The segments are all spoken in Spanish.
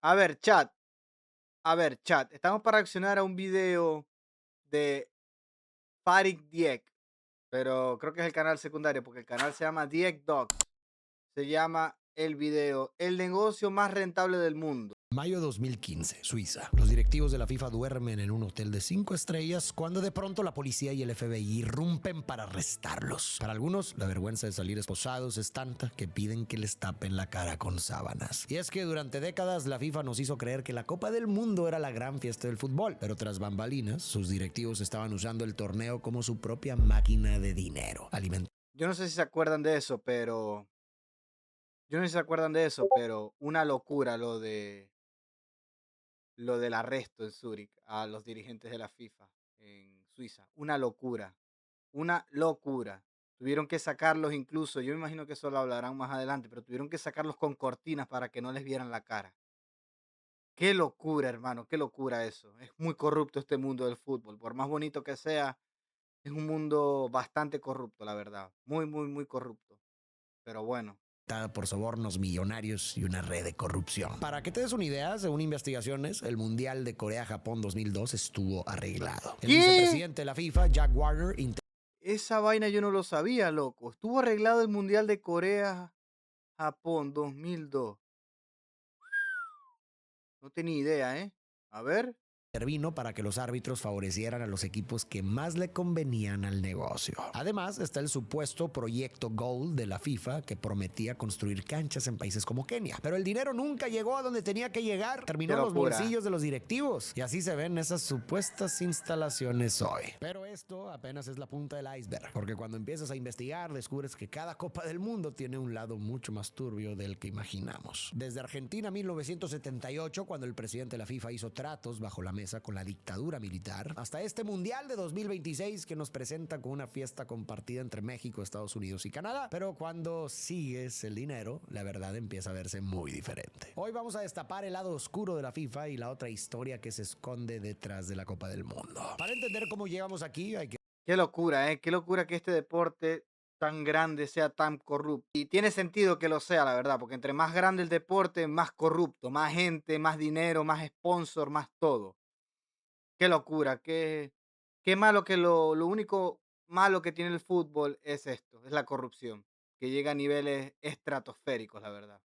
A ver, chat, a ver, chat. Estamos para reaccionar a un video de Farid Diek, pero creo que es el canal secundario porque el canal se llama Diek Dogs. Se llama el video El negocio más rentable del mundo. Mayo 2015, Suiza. Los directivos de la FIFA duermen en un hotel de 5 estrellas cuando de pronto la policía y el FBI irrumpen para arrestarlos. Para algunos, la vergüenza de salir esposados es tanta que piden que les tapen la cara con sábanas. Y es que durante décadas la FIFA nos hizo creer que la Copa del Mundo era la gran fiesta del fútbol, pero tras bambalinas, sus directivos estaban usando el torneo como su propia máquina de dinero, alimentando Yo no sé si se acuerdan de eso, pero una locura lo del arresto en Zúrich a los dirigentes de la FIFA en Suiza. Una locura. Una locura. Tuvieron que sacarlos incluso, yo me imagino que eso lo hablarán más adelante, pero tuvieron que sacarlos con cortinas para que no les vieran la cara. Qué locura, hermano, qué locura eso. Es muy corrupto este mundo del fútbol. Por más bonito que sea, es un mundo bastante corrupto, la verdad. Muy, muy, muy corrupto. Pero bueno. por sobornos millonarios y una red de corrupción. Para que te des una idea, según investigaciones, el Mundial de Corea-Japón 2002 estuvo arreglado. El ¿Qué? vicepresidente de la FIFA, Jack Warner, Esa vaina yo no lo sabía, loco. Estuvo arreglado el Mundial de Corea-Japón 2002. No tenía idea, ¿eh? A ver. intervino para que los árbitros favorecieran a los equipos que más le convenían al negocio. Además, está el supuesto proyecto Goal de la FIFA que prometía construir canchas en países como Kenia. Pero el dinero nunca llegó a donde tenía que llegar, terminó Qué en los locura. bolsillos de los directivos. Y así se ven esas supuestas instalaciones hoy. Pero esto apenas es la punta del iceberg, porque cuando empiezas a investigar descubres que cada Copa del Mundo tiene un lado mucho más turbio del que imaginamos. Desde Argentina 1978, cuando el presidente de la FIFA hizo tratos bajo la mesa con la dictadura militar, hasta este Mundial de 2026 que nos presenta con una fiesta compartida entre México, Estados Unidos y Canadá. Pero cuando sigues el dinero, la verdad empieza a verse muy diferente. Hoy vamos a destapar el lado oscuro de la FIFA y la otra historia que se esconde detrás de la Copa del Mundo. Para entender cómo llegamos aquí, hay que Qué locura, ¿eh? Qué locura que este deporte tan grande sea tan corrupto. Y tiene sentido que lo sea, la verdad, porque entre más grande el deporte, más corrupto, más gente, más dinero, más sponsor, más todo. Qué locura, qué malo que lo único malo que tiene el fútbol es esto, es la corrupción, que llega a niveles estratosféricos, la verdad.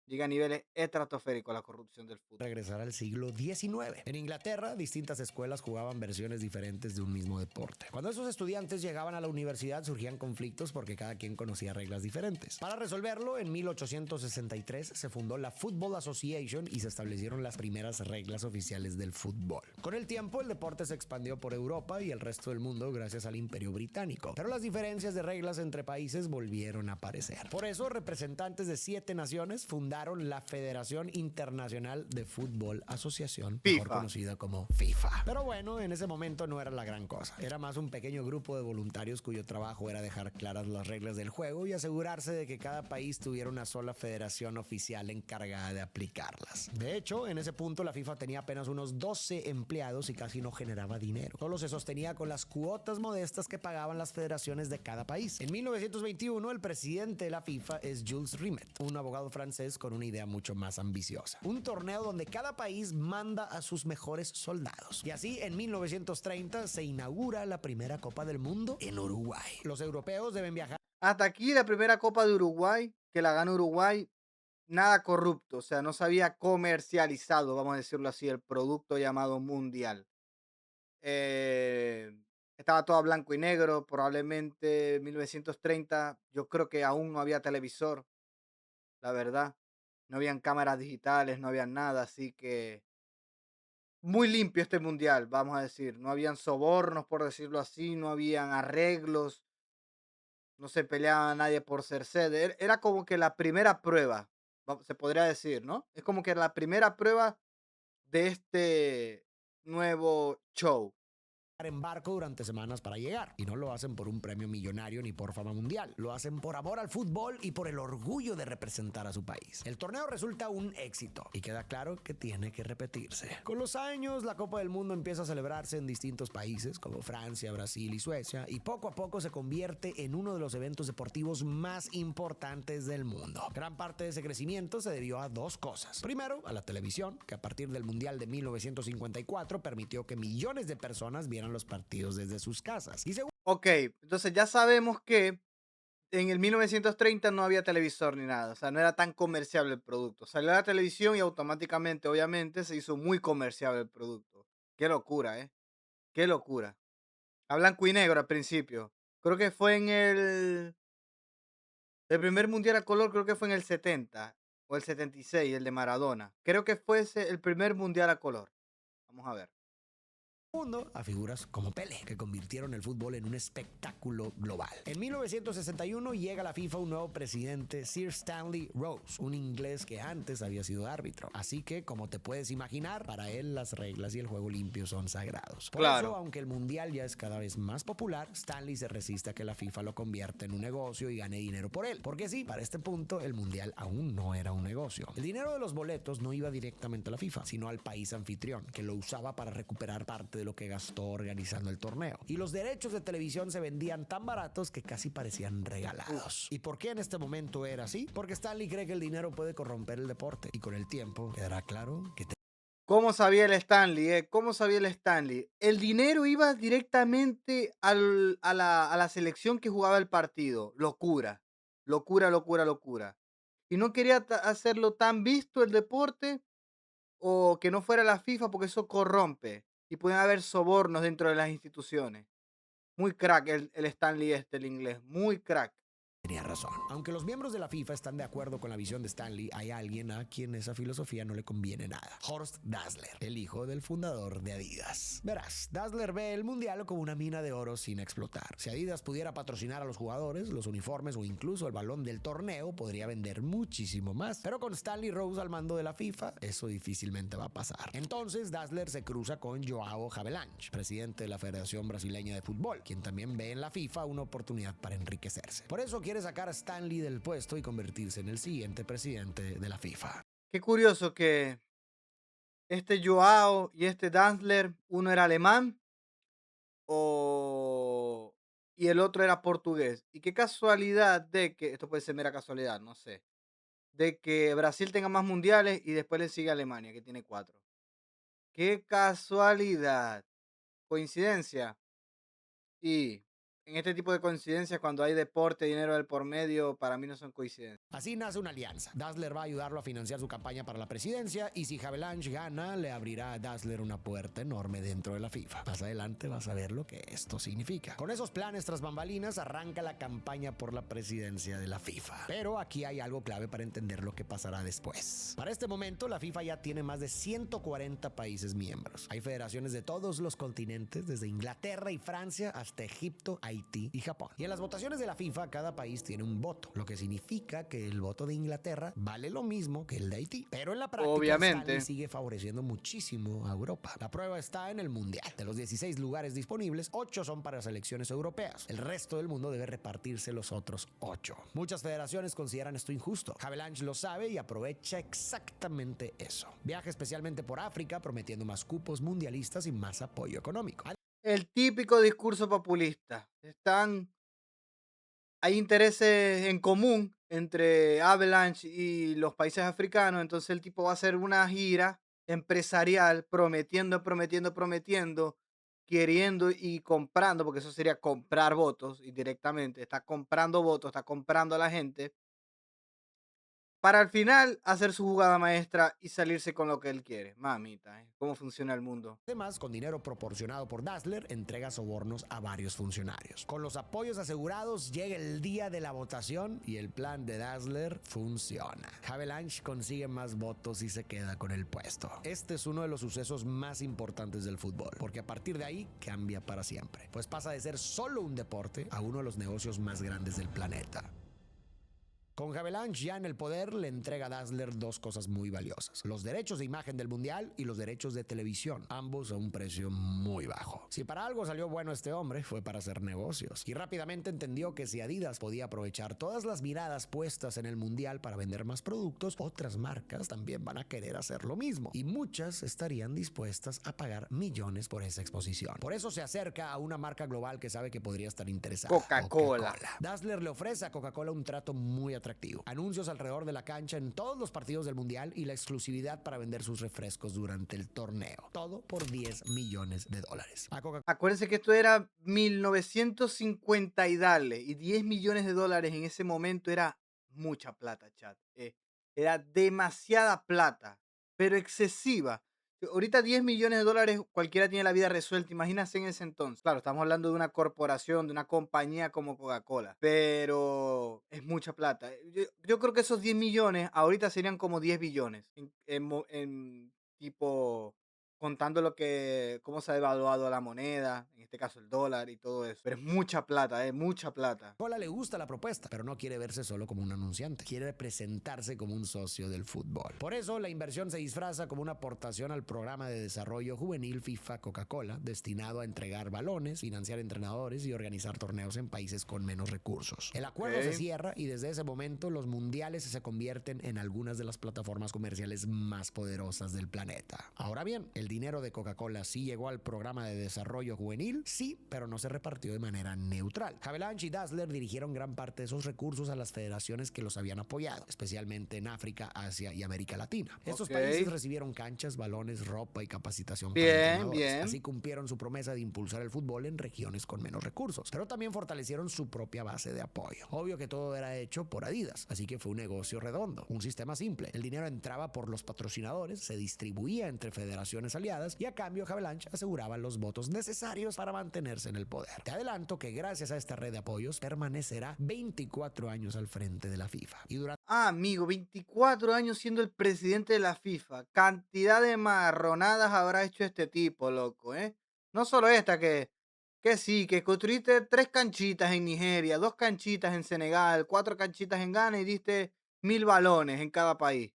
Llega a niveles estratosféricos la corrupción del fútbol. regresar al siglo XIX. En Inglaterra, distintas escuelas jugaban versiones diferentes de un mismo deporte. Cuando esos estudiantes llegaban a la universidad surgían conflictos porque cada quien conocía reglas diferentes. Para resolverlo, en 1863 se fundó la Football Association y se establecieron las primeras reglas oficiales del fútbol. Con el tiempo, el deporte se expandió por Europa y el resto del mundo gracias al Imperio Británico. Pero las diferencias de reglas entre países volvieron a aparecer. Por eso, representantes de 7 naciones fundaron la Federación Internacional de Fútbol Asociación, mejor FIFA. conocida como FIFA. Pero bueno, en ese momento no era la gran cosa. Era más un pequeño grupo de voluntarios cuyo trabajo era dejar claras las reglas del juego y asegurarse de que cada país tuviera una sola federación oficial encargada de aplicarlas. De hecho, en ese punto la FIFA tenía apenas unos 12 empleados y casi no generaba dinero. Solo se sostenía con las cuotas modestas que pagaban las federaciones de cada país. En 1921, el presidente de la FIFA es Jules Rimet, un abogado francés con una idea mucho más ambiciosa. Un torneo donde cada país manda a sus mejores soldados. Y así, en 1930 se inaugura la primera Copa del Mundo en Uruguay. Los europeos deben viajar Hasta aquí la primera Copa de Uruguay, que la gana Uruguay, nada corrupto, o sea, no se había comercializado, vamos a decirlo así, el producto llamado mundial. Eh, Estaba todo a blanco y negro, probablemente 1930, yo creo que aún no había televisor, la verdad. No habían cámaras digitales, no había nada, así que muy limpio este mundial, vamos a decir. No habían sobornos, por decirlo así, no habían arreglos, no se peleaba nadie por ser sede. Era como que la primera prueba, se podría decir, ¿no? Es como que la primera prueba de este nuevo show. en barco durante semanas para llegar. Y no lo hacen por un premio millonario ni por fama mundial. Lo hacen por amor al fútbol y por el orgullo de representar a su país. El torneo resulta un éxito y queda claro que tiene que repetirse. Con los años, la Copa del Mundo empieza a celebrarse en distintos países como Francia, Brasil y Suecia, y poco a poco se convierte en uno de los eventos deportivos más importantes del mundo. Gran parte de ese crecimiento se debió a dos cosas. Primero, a la televisión, que a partir del Mundial de 1954 permitió que millones de personas vieran los partidos desde sus casas. Y segundo, Ok, entonces ya sabemos que en el 1930 no había televisor ni nada, o sea, no era tan comerciable el producto. Salió a la televisión y automáticamente, obviamente, se hizo muy comerciable el producto. Qué locura, ¿eh? Qué locura. A blanco y negro al principio. Creo que fue el primer mundial a color, creo que fue en el 70 o el 76, el de Maradona. Creo que fue ese el primer mundial a color. Vamos a ver. a figuras como Pele, que convirtieron el fútbol en un espectáculo global. En 1961 llega a la FIFA un nuevo presidente, Sir Stanley Rose, un inglés que antes había sido árbitro. Así que, como te puedes imaginar, para él las reglas y el juego limpio son sagrados. Por eso, Claro. aunque el mundial ya es cada vez más popular, Stanley se resiste a que la FIFA lo convierta en un negocio y gane dinero por él. Porque sí, para este punto, el mundial aún no era un negocio. El dinero de los boletos no iba directamente a la FIFA, sino al país anfitrión, que lo usaba para recuperar parte de lo que gastó organizando el torneo. Y los derechos de televisión se vendían tan baratos que casi parecían regalados. ¿Y por qué en este momento era así? Porque Stanley cree que el dinero puede corromper el deporte. Y con el tiempo quedará claro que ¿Cómo sabía el Stanley, ¿Cómo sabía el Stanley? El dinero iba directamente a la selección que jugaba el partido. Locura, locura, locura, locura. Y no quería hacerlo tan visto el deporte o que no fuera la FIFA porque eso corrompe y pueden haber sobornos dentro de las instituciones. Muy crack el Stanley el inglés, muy crack. tenía razón. Aunque los miembros de la FIFA están de acuerdo con la visión de Stanley, hay alguien a quien esa filosofía no le conviene nada. Horst Dassler, el hijo del fundador de Adidas. Verás, Dassler ve el mundial como una mina de oro sin explotar. Si Adidas pudiera patrocinar a los jugadores, los uniformes o incluso el balón del torneo, podría vender muchísimo más. Pero con Stanley Rose al mando de la FIFA, eso difícilmente va a pasar. Entonces Dassler se cruza con João Havelange, presidente de la Federación Brasileña de Fútbol, quien también ve en la FIFA una oportunidad para enriquecerse. Por eso quiere sacar a Stanley del puesto y convertirse en el siguiente presidente de la FIFA. Qué curioso que este Joao y este Dansler, uno era alemán o y el otro era portugués. Y qué casualidad de que, esto puede ser mera casualidad, no sé, de que Brasil tenga más mundiales y después le sigue Alemania, que tiene 4. Qué casualidad. Coincidencia. Y en este tipo de coincidencias, cuando hay deporte, dinero del por medio, para mí no son coincidencias. Así nace una alianza. Dassler va a ayudarlo a financiar su campaña para la presidencia y si Havelange gana, le abrirá a Dassler una puerta enorme dentro de la FIFA. Más adelante vas a ver lo que esto significa. Con esos planes tras bambalinas arranca la campaña por la presidencia de la FIFA. Pero aquí hay algo clave para entender lo que pasará después. Para este momento, la FIFA ya tiene más de 140 países miembros. Hay federaciones de todos los continentes, desde Inglaterra y Francia hasta Egipto, Haití y Japón. Y en las votaciones de la FIFA, cada país tiene un voto, lo que significa que el voto de Inglaterra vale lo mismo que el de Haití. Pero en la práctica, Obviamente. Stanley sigue favoreciendo muchísimo a Europa. La prueba está en el Mundial. De los 16 lugares disponibles, 8 son para selecciones europeas. El resto del mundo debe repartirse los otros 8. Muchas federaciones consideran esto injusto. Havelange lo sabe y aprovecha exactamente eso. Viaja especialmente por África, prometiendo más cupos mundialistas y más apoyo económico. El típico discurso populista. Hay intereses en común entre Avalanche y los países africanos, entonces el tipo va a hacer una gira empresarial prometiendo, prometiendo, prometiendo, queriendo y comprando, porque eso sería comprar votos indirectamente, está comprando votos, está comprando a la gente para al final hacer su jugada maestra y salirse con lo que él quiere. Mamita, ¿eh? ¿Cómo funciona el mundo? Además, con dinero proporcionado por Dassler, entrega sobornos a varios funcionarios. Con los apoyos asegurados, llega el día de la votación y el plan de Dassler funciona. Havelange consigue más votos y se queda con el puesto. Este es uno de los sucesos más importantes del fútbol, porque a partir de ahí cambia para siempre, pues pasa de ser solo un deporte a uno de los negocios más grandes del planeta. Con Havelange ya en el poder, le entrega a Dazzler dos cosas muy valiosas: los derechos de imagen del mundial y los derechos de televisión, ambos a un precio muy bajo. Si para algo salió bueno este hombre, fue para hacer negocios, y rápidamente entendió que si Adidas podía aprovechar todas las miradas puestas en el mundial para vender más productos, otras marcas también van a querer hacer lo mismo, y muchas estarían dispuestas a pagar millones por esa exposición. Por eso se acerca a una marca global que sabe que podría estar interesada: Coca-Cola. Dazzler le ofrece a Coca-Cola un trato muy atractivo: anuncios alrededor de la cancha en todos los partidos del mundial y la exclusividad para vender sus refrescos durante el torneo. Todo por $10 millones. A Coca-Cola Acuérdense que esto era 1950 y dale, y $10 millones en ese momento era mucha plata, chat. Era demasiada plata, pero excesiva. Ahorita $10 millones cualquiera tiene la vida resuelta, imagínense en ese entonces. Claro, estamos hablando de una corporación, de una compañía como Coca-Cola, pero es mucha plata. Yo creo que esos 10 millones ahorita serían como 10 billones en tipo contando cómo se ha devaluado la moneda, en este caso el dólar y todo eso. Pero es mucha plata, mucha plata. le gusta la propuesta, pero no quiere verse solo como un anunciante. Quiere presentarse como un socio del fútbol. Por eso, la inversión se disfraza como una aportación al programa de desarrollo juvenil FIFA Coca-Cola, destinado a entregar balones, financiar entrenadores y organizar torneos en países con menos recursos. El acuerdo se cierra y desde ese momento los mundiales se convierten en algunas de las plataformas comerciales más poderosas del planeta. Ahora bien, el dinero de Coca-Cola sí llegó al programa de desarrollo juvenil, sí, pero no se repartió de manera neutral. Havelange y Dazzler dirigieron gran parte de esos recursos a las federaciones que los habían apoyado, especialmente en África, Asia y América Latina. Estos países recibieron canchas, balones, ropa y capacitación para entrenadores. Así cumplieron su promesa de impulsar el fútbol en regiones con menos recursos, pero también fortalecieron su propia base de apoyo. Obvio que todo era hecho por Adidas, así que fue un negocio redondo, un sistema simple. El dinero entraba por los patrocinadores, se distribuía entre federaciones aliadas y a cambio Havelange aseguraba los votos necesarios para mantenerse en el poder. Te adelanto que gracias a esta red de apoyos permanecerá 24 años al frente de la FIFA. Y durante amigo, 24 años siendo el presidente de la FIFA. Cantidad de marronadas habrá hecho este tipo, loco, ¿eh? No solo esta, que sí, que construiste 3 canchitas en Nigeria, 2 canchitas en Senegal, 4 canchitas en Ghana y diste 1000 balones en cada país.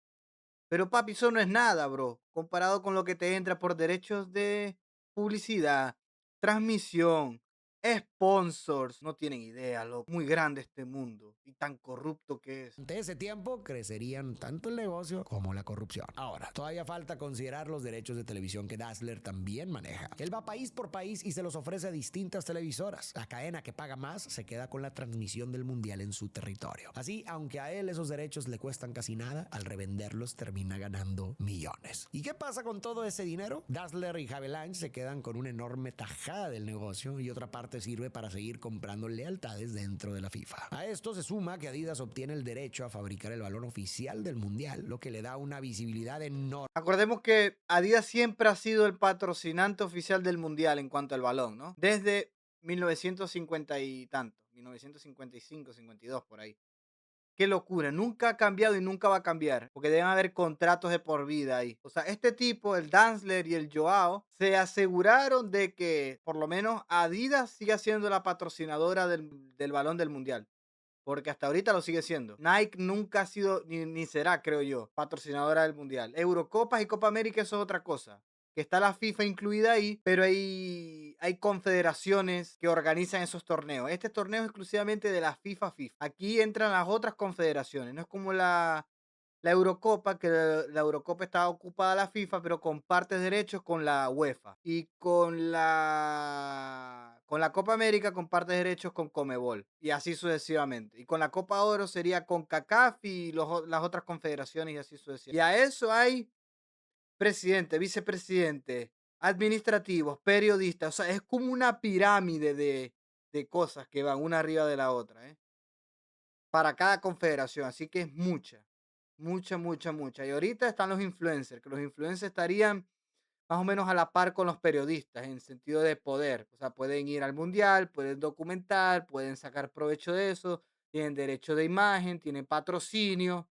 Pero papi, eso no es nada, bro, comparado con lo que te entra por derechos de publicidad, transmisión, sponsors. No tienen idea, loco. Muy grande este mundo y tan corrupto que es. ese tiempo crecerían tanto el negocio como la corrupción. Ahora, todavía falta considerar los derechos de televisión que Dazzler también maneja. Él va país por país y se los ofrece a distintas televisoras. La cadena que paga más se queda con la transmisión del mundial en su territorio. Así, aunque a él esos derechos le cuestan casi nada, al revenderlos termina ganando millones. ¿Y qué pasa con todo ese dinero? Dazzler y Havelange se quedan con una enorme tajada del negocio y otra parte sirve para seguir comprando lealtades dentro de la FIFA. A esto se suma que Adidas obtiene el derecho a fabricar el balón oficial del mundial, lo que le da una visibilidad enorme. Acordemos que Adidas siempre ha sido el patrocinante oficial del mundial en cuanto al balón, ¿no? Desde 1950 y tanto, 1955, 52 por ahí. Qué locura, nunca ha cambiado y nunca va a cambiar, porque deben haber contratos de por vida ahí. O sea, este tipo, el Dazzler y el Joao, se aseguraron de que por lo menos Adidas siga siendo la patrocinadora del balón del mundial, porque hasta ahorita lo sigue siendo. Nike nunca ha sido, ni será, creo yo, patrocinadora del mundial. Eurocopas y Copa América, eso es otra cosa. Que está la FIFA incluida ahí, pero hay confederaciones que organizan esos torneos. Este torneo es exclusivamente de la FIFA. Aquí entran las otras confederaciones. No es como la Eurocopa, que la Eurocopa está ocupada la FIFA, pero comparte derechos con la UEFA. Y con la Copa América comparte derechos con Comebol. Y así sucesivamente. Y con la Copa Oro sería con CACAF y las otras confederaciones y así sucesivamente. Y a eso hay presidente, vicepresidente, administrativos, periodistas. O sea, es como una pirámide de cosas que van una arriba de la otra, ¿eh? Para cada confederación. Así que es mucha, mucha, mucha, mucha. Y ahorita están los influencers, que los influencers estarían más o menos a la par con los periodistas en sentido de poder. O sea, pueden ir al mundial, pueden documentar, pueden sacar provecho de eso, tienen derecho de imagen, tienen patrocinio.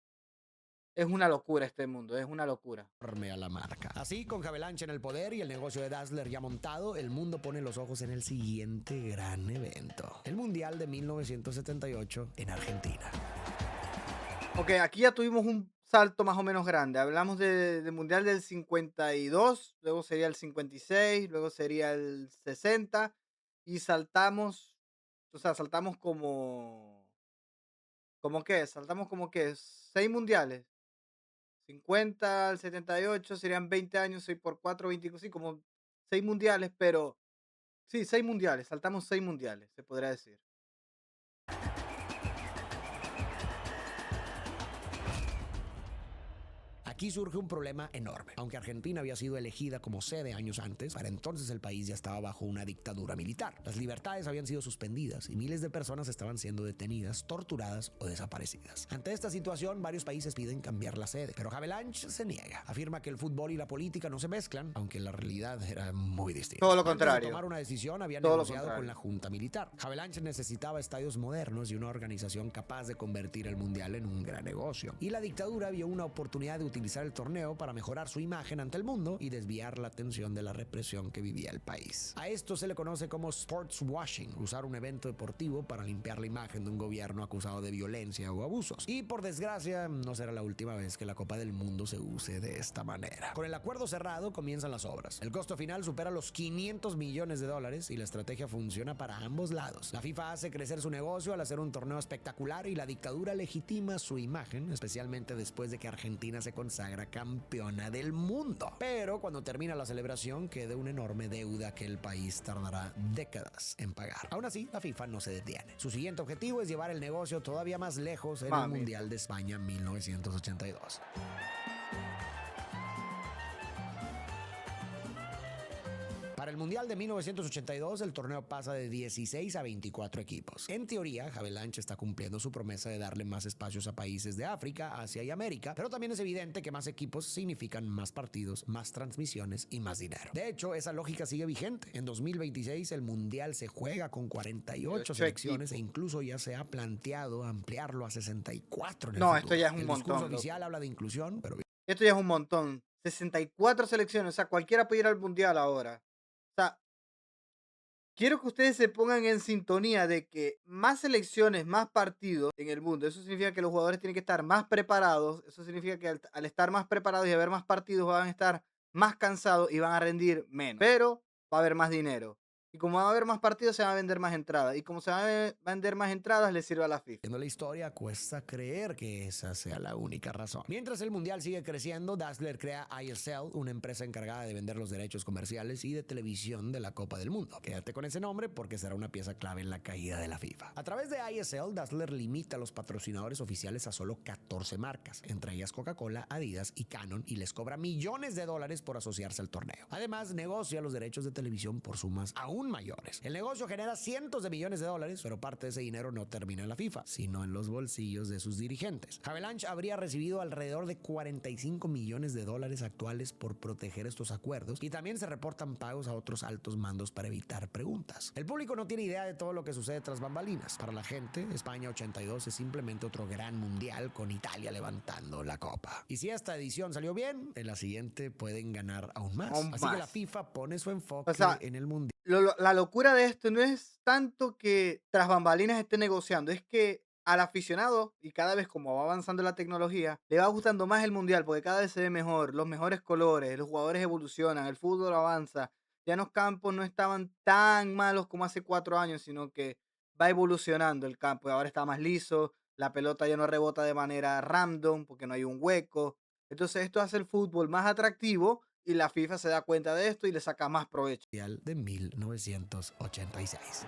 Es una locura este mundo, es una locura. A la marca. Así, con Havelange en el poder y el negocio de Dazzler ya montado, el mundo pone los ojos en el siguiente gran evento: el Mundial de 1978 en Argentina. Ok, aquí ya tuvimos un salto más o menos grande. Hablamos del Mundial del 52, luego sería el 56, luego sería el 60 y saltamos, o sea, saltamos ¿como qué? Saltamos como que 6 mundiales. 50 al 78 serían 20 años, 6 por 4, 25, sí, como 6 mundiales, pero sí, 6 mundiales, saltamos 6 mundiales, se podría decir. Aquí surge un problema enorme. Aunque Argentina había sido elegida como sede años antes, para entonces el país ya estaba bajo una dictadura militar. Las libertades habían sido suspendidas y miles de personas estaban siendo detenidas, torturadas o desaparecidas. Ante esta situación, varios países piden cambiar la sede, pero Havelange se niega. Afirma que el fútbol y la política no se mezclan, aunque la realidad era muy distinta. Todo lo Antes de contrario, tomar una decisión, había todo lo negociado con la contrario. junta militar. Havelange necesitaba estadios modernos y una organización capaz de convertir el mundial en un gran negocio. Y la dictadura vio una oportunidad de utilizar el torneo para mejorar su imagen ante el mundo y desviar la atención de la represión que vivía el país. A esto se le conoce como sports washing, usar un evento deportivo para limpiar la imagen de un gobierno acusado de violencia o abusos. Y por desgracia, no será la última vez que la Copa del Mundo se use de esta manera. Con el acuerdo cerrado, comienzan las obras. El costo final supera los 500 millones de dólares y la estrategia funciona para ambos lados. La FIFA hace crecer su negocio al hacer un torneo espectacular y la dictadura legitima su imagen, especialmente después de que Argentina se consagra campeona del mundo. Pero cuando termina la celebración queda una enorme deuda que el país tardará décadas en pagar. Aún así, la FIFA no se detiene. Su siguiente objetivo es llevar el negocio todavía más lejos en el Mamita. Mundial de España 1982. Para el Mundial de 1982, el torneo pasa de 16 a 24 equipos. En teoría, Havelange está cumpliendo su promesa de darle más espacios a países de África, Asia y América, pero también es evidente que más equipos significan más partidos, más transmisiones y más dinero. De hecho, esa lógica sigue vigente. En 2026, el Mundial se juega con 48 8 selecciones e equipos. incluso ya se ha planteado ampliarlo a 64 en el No, esto futuro. ya es un El discurso montón, oficial loco. habla de inclusión, pero Esto ya es un montón. 64 selecciones, o sea, cualquiera puede ir al mundial ahora. O sea, quiero que ustedes se pongan en sintonía de que más selecciones, más partidos en el mundo, eso significa que los jugadores tienen que estar más preparados, eso significa que al estar más preparados y haber más partidos van a estar más cansados y van a rendir menos, pero va a haber más dinero. Y como va a haber más partidos, se van a vender más entradas. Y como se van a vender más entradas, le sirve a la FIFA. viendo la historia, cuesta creer que esa sea la única razón. Mientras el mundial sigue creciendo, Dazzler crea ISL, una empresa encargada de vender los derechos comerciales y de televisión de la Copa del Mundo. Quédate con ese nombre porque será una pieza clave en la caída de la FIFA. A través de ISL, Dazzler limita a los patrocinadores oficiales a solo 14 marcas, entre ellas Coca-Cola, Adidas y Canon, y les cobra millones de dólares por asociarse al torneo. Además, negocia los derechos de televisión por sumas aún mayores. El negocio genera cientos de millones de dólares, pero parte de ese dinero no termina en la FIFA, sino en los bolsillos de sus dirigentes. Havelange habría recibido alrededor de 45 millones de dólares actuales por proteger estos acuerdos y también se reportan pagos a otros altos mandos para evitar preguntas. El público no tiene idea de todo lo que sucede tras bambalinas. Para la gente, España 82 es simplemente otro gran mundial con Italia levantando la copa. Y si esta edición salió bien, en la siguiente pueden ganar aún más. Aún Así que la más. FIFA pone su O enfoque sea, en el mundial. la locura de esto no es tanto que tras bambalinas esté negociando, es que al aficionado, y cada vez como va avanzando la tecnología, le va gustando más el mundial porque cada vez se ve mejor, los mejores colores, los jugadores evolucionan, el fútbol avanza. Ya los campos no estaban tan malos como hace 4 años, sino que va evolucionando el campo y ahora está más liso, la pelota ya no rebota de manera random porque no hay un hueco. Entonces esto hace el fútbol más atractivo y la FIFA se da cuenta de esto y le saca más provecho. De 1986.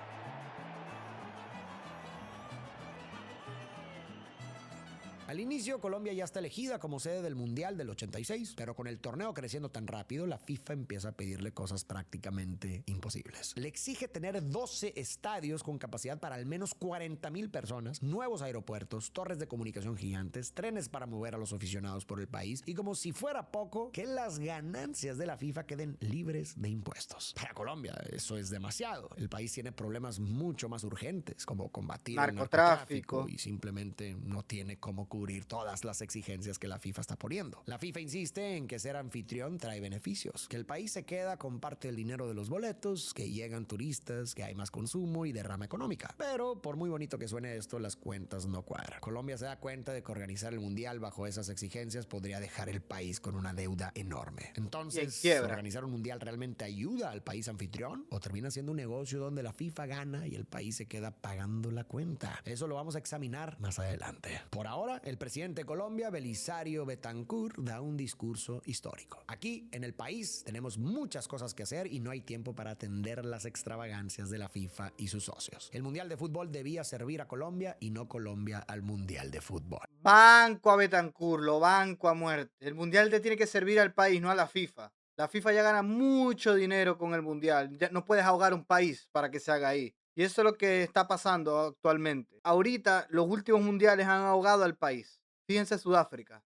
Al inicio, Colombia ya está elegida como sede del Mundial del 86, pero con el torneo creciendo tan rápido, la FIFA empieza a pedirle cosas prácticamente imposibles. Le exige tener 12 estadios con capacidad para al menos 40,000 personas, nuevos aeropuertos, torres de comunicación gigantes, trenes para mover a los aficionados por el país y, como si fuera poco, que las ganancias de la FIFA queden libres de impuestos. Para Colombia eso es demasiado. El país tiene problemas mucho más urgentes, como combatir el Narcotráfico. narcotráfico y simplemente no tiene cómo cubrir todas las exigencias que la FIFA está poniendo. La FIFA insiste en que ser anfitrión trae beneficios, que el país se queda con parte del dinero de los boletos, que llegan turistas, que hay más consumo y derrama económica. Pero por muy bonito que suene esto, las cuentas no cuadran. Colombia se da cuenta de que organizar el mundial bajo esas exigencias podría dejar el país con una deuda enorme. Y en Entonces, quiebra. ¿organizar un mundial realmente ayuda al país anfitrión? ¿O termina siendo un negocio donde la FIFA gana y el país se queda pagando la cuenta? Eso lo vamos a examinar más adelante. Por ahora, el presidente de Colombia, Belisario Betancur, da un discurso histórico. Aquí, en el país, tenemos muchas cosas que hacer y no hay tiempo para atender las extravagancias de la FIFA y sus socios. El Mundial de Fútbol debía servir a Colombia y no Colombia al Mundial de Fútbol. Banco a Betancur, lo banco a muerte. El mundial le tiene que servir al país, no a la FIFA. La FIFA ya gana mucho dinero con el mundial. Ya no puedes ahogar un país para que se haga ahí. Y eso es lo que está pasando actualmente. Ahorita los últimos mundiales han ahogado al país. Fíjense Sudáfrica.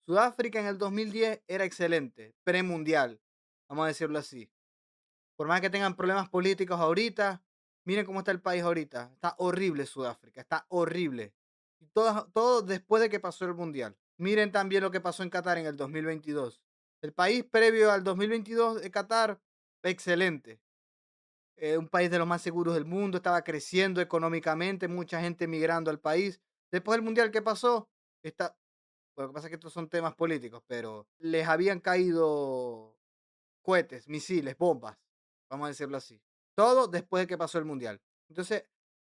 Sudáfrica en el 2010 era excelente, premundial, vamos a decirlo así. Por más que tengan problemas políticos ahorita, miren cómo está el país ahorita. Está horrible Sudáfrica, está horrible. Y todo después de que pasó el Mundial. Miren también lo que pasó en Qatar en el 2022. El país previo al 2022 de Qatar, excelente. Un país de los más seguros del mundo, estaba creciendo económicamente, mucha gente migrando al país. Después del Mundial, ¿qué pasó? Bueno, lo que pasa es que estos son temas políticos, pero les habían caído cohetes, misiles, bombas, vamos a decirlo así. Todo después de que pasó el mundial. Entonces,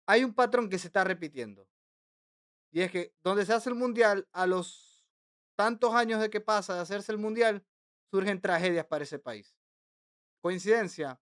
hay un patrón que se está repitiendo. Y es que donde se hace el mundial, a los tantos años de que pasa de hacerse el mundial, surgen tragedias para ese país. ¿Coincidencia?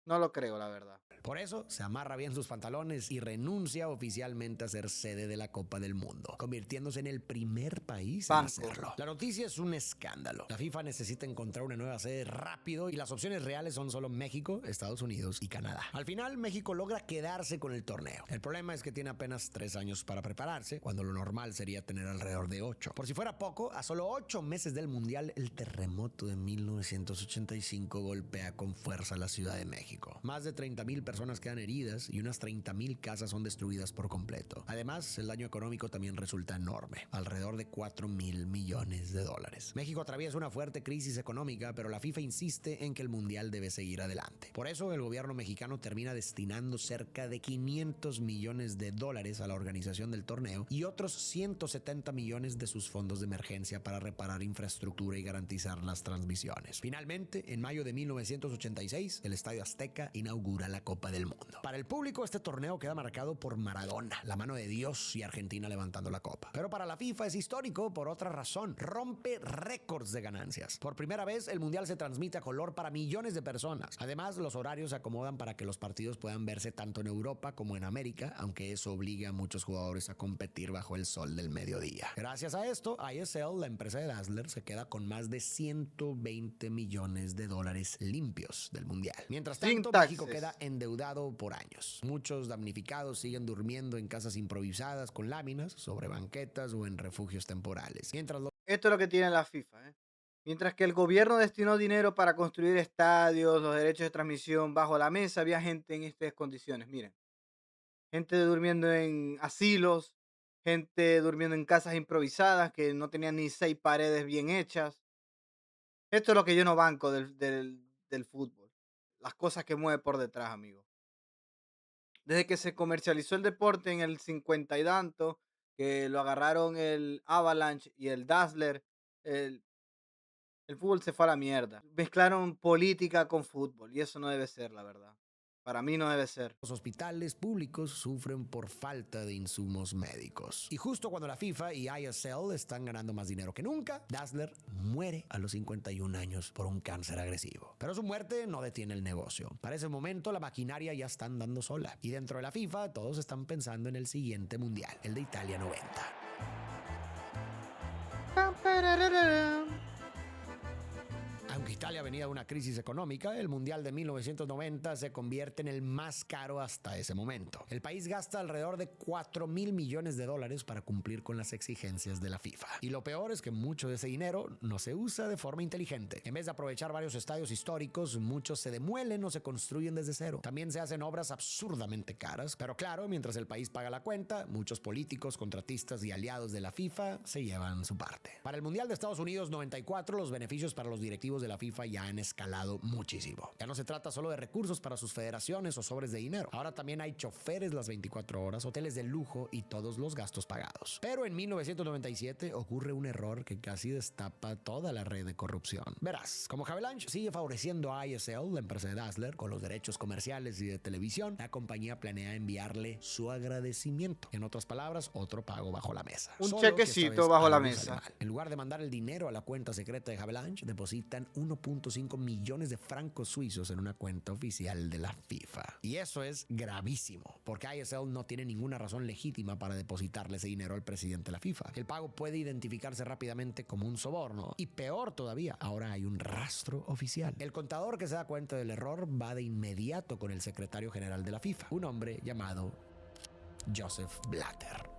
No lo creo, la verdad. Por eso se amarra bien sus pantalones y renuncia oficialmente a ser sede de la Copa del Mundo, convirtiéndose en el primer país en Banco. hacerlo. La noticia es un escándalo. La FIFA necesita encontrar una nueva sede rápido y las opciones reales son solo México, Estados Unidos y Canadá. Al final, México logra quedarse con el torneo. El problema es que tiene apenas 3 años para prepararse, cuando lo normal sería tener alrededor de 8. Por si fuera poco, a solo 8 meses del Mundial, el terremoto de 1985 golpea con fuerza la Ciudad de México. Más de 30,000 personas quedan heridas y unas 30,000 casas son destruidas por completo. Además, el daño económico también resulta enorme, alrededor de 4,000 millones de dólares. México atraviesa una fuerte crisis económica, pero la FIFA insiste en que el mundial debe seguir adelante. Por eso, el gobierno mexicano termina destinando cerca de 500 millones de dólares a la organización del torneo y otros 170 millones de sus fondos de emergencia para reparar infraestructura y garantizar las transmisiones. Finalmente, en mayo de 1986, el Estadio Azteca inaugura la Copa del Mundo. Para el público, este torneo queda marcado por Maradona, la mano de Dios y Argentina levantando la copa. Pero para la FIFA es histórico por otra razón. Rompe récords de ganancias. Por primera vez, el mundial se transmite a color para millones de personas. Además, los horarios se acomodan para que los partidos puedan verse tanto en Europa como en América, aunque eso obliga a muchos jugadores a competir bajo el sol del mediodía. Gracias a esto, ISL, la empresa de Dazzler, se queda con más de 120 millones de dólares limpios del mundial. Mientras Sin tanto, México taxes. queda endeudado por años. Muchos damnificados siguen durmiendo en casas improvisadas con láminas, sobre banquetas o en refugios temporales. Esto es lo que tiene la FIFA, ¿eh? Mientras que el gobierno destinó dinero para construir estadios, los derechos de transmisión bajo la mesa, había gente en estas condiciones. Miren, gente durmiendo en asilos, gente durmiendo en casas improvisadas que no tenían ni 6 paredes bien hechas. Esto es lo que yo no banco del fútbol. Las cosas que mueve por detrás, amigo. Desde que se comercializó el deporte en el 50 y tanto, que lo agarraron el Avalanche y el Dazzler, el, el fútbol se fue a la mierda. Mezclaron política con fútbol y eso no debe ser, la verdad. Para mí no debe ser. Los hospitales públicos sufren por falta de insumos médicos. Y justo cuando la FIFA y ISL están ganando más dinero que nunca, Dazzler muere a los 51 años por un cáncer agresivo. Pero su muerte no detiene el negocio. Para ese momento la maquinaria ya está andando sola. Y dentro de la FIFA todos están pensando en el siguiente mundial, el de Italia 90. Aunque Italia venía de una crisis económica, el Mundial de 1990 se convierte en el más caro hasta ese momento. El país gasta alrededor de 4.000 millones de dólares para cumplir con las exigencias de la FIFA. Y lo peor es que mucho de ese dinero no se usa de forma inteligente. En vez de aprovechar varios estadios históricos, muchos se demuelen o se construyen desde cero. También se hacen obras absurdamente caras, pero claro, mientras el país paga la cuenta, muchos políticos, contratistas y aliados de la FIFA se llevan su parte. Para el Mundial de Estados Unidos 94, los beneficios para los directivos de la FIFA ya han escalado muchísimo. Ya no se trata solo de recursos para sus federaciones o sobres de dinero. Ahora también hay choferes las 24 horas, hoteles de lujo y todos los gastos pagados. Pero en 1997 ocurre un error que casi destapa toda la red de corrupción. Verás, como Havelange sigue favoreciendo a ISL, la empresa de Dazzler, con los derechos comerciales y de televisión, la compañía planea enviarle su agradecimiento. En otras palabras, otro pago bajo la mesa. Un Solo chequecito bajo la algo sale mesa. mal. En lugar de mandar el dinero a la cuenta secreta de Havelange, depositan 1.5 millones de francos suizos en una cuenta oficial de la FIFA. Y eso es gravísimo, porque ISL no tiene ninguna razón legítima para depositarle ese dinero al presidente de la FIFA. El pago puede identificarse rápidamente como un soborno. Y peor todavía, ahora hay un rastro oficial. El contador que se da cuenta del error va de inmediato con el secretario general de la FIFA, un hombre llamado Joseph Blatter.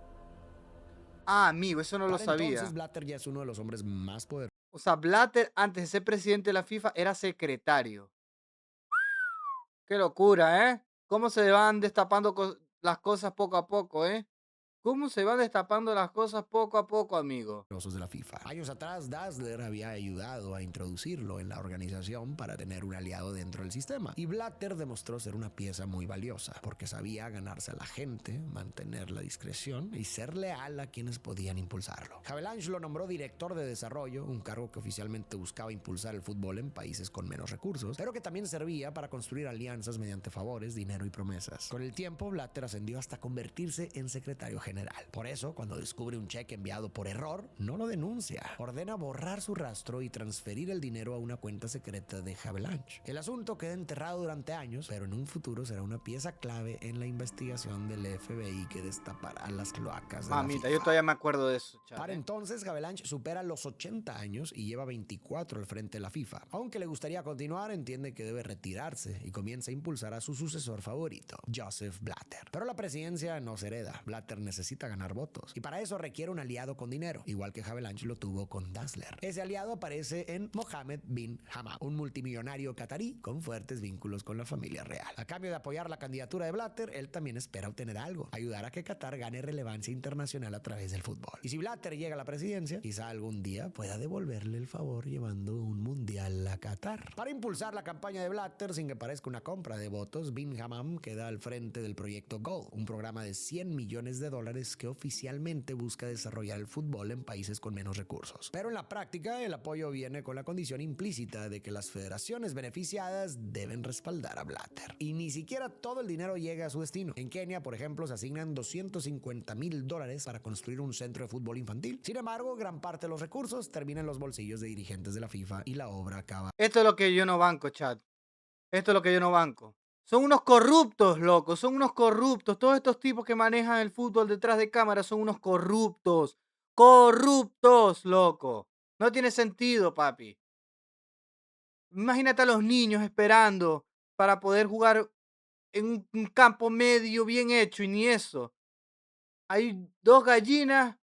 Ah, amigo, eso no lo Para sabía. entonces, Blatter ya es uno de los hombres más poderosos. O sea, Blatter, antes de ser presidente de la FIFA, era secretario. Qué locura, ¿eh? Cómo se van destapando las cosas poco a poco, ¿eh? Cómo se van destapando las cosas poco a poco, amigo. De la FIFA. Años atrás, Dazzler había ayudado a introducirlo en la organización para tener un aliado dentro del sistema. Y Blatter demostró ser una pieza muy valiosa, porque sabía ganarse a la gente, mantener la discreción y ser leal a quienes podían impulsarlo. Havelange lo nombró director de desarrollo, un cargo que oficialmente buscaba impulsar el fútbol en países con menos recursos, pero que también servía para construir alianzas mediante favores, dinero y promesas. Con el tiempo, Blatter ascendió hasta convertirse en secretario general. Por eso, cuando descubre un cheque enviado por error, no lo denuncia. Ordena borrar su rastro y transferir el dinero a una cuenta secreta de Havelange. El asunto queda enterrado durante años, pero en un futuro será una pieza clave en la investigación del FBI que destapará las cloacas de la Mamita, FIFA. yo todavía me acuerdo de eso, chat. Para entonces, Havelange supera los 80 años y lleva 24 al frente de la FIFA. Aunque le gustaría continuar, entiende que debe retirarse y comienza a impulsar a su sucesor favorito, Joseph Blatter. Pero la presidencia no se hereda. Blatter necesita ganar votos y para eso requiere un aliado con dinero, igual que Havelange lo tuvo con Dazzler. Ese aliado aparece en Mohammed bin Hammam, un multimillonario catarí con fuertes vínculos con la familia real. A cambio de apoyar la candidatura de Blatter, él también espera obtener algo, ayudar a que Qatar gane relevancia internacional a través del fútbol. Y si Blatter llega a la presidencia, quizá algún día pueda devolverle el favor llevando un mundial a Qatar. Para impulsar la campaña de Blatter sin que parezca una compra de votos, bin Hammam queda al frente del proyecto GOAL, un programa de 100 millones de dólares que oficialmente busca desarrollar el fútbol en países con menos recursos. Pero en la práctica, el apoyo viene con la condición implícita de que las federaciones beneficiadas deben respaldar a Blatter. Y ni siquiera todo el dinero llega a su destino. En Kenia, por ejemplo, se asignan $250,000 para construir un centro de fútbol infantil. Sin embargo, gran parte de los recursos termina en los bolsillos de dirigentes de la FIFA y la obra acaba. Esto es lo que yo no banco, chat. Esto es lo que yo no banco. Son unos corruptos, loco. Son unos corruptos. Todos estos tipos que manejan el fútbol detrás de cámara son unos corruptos. Corruptos, loco. No tiene sentido, papi. Imagínate a los niños esperando para poder jugar en un campo medio bien hecho y ni eso. Hay dos gallinas.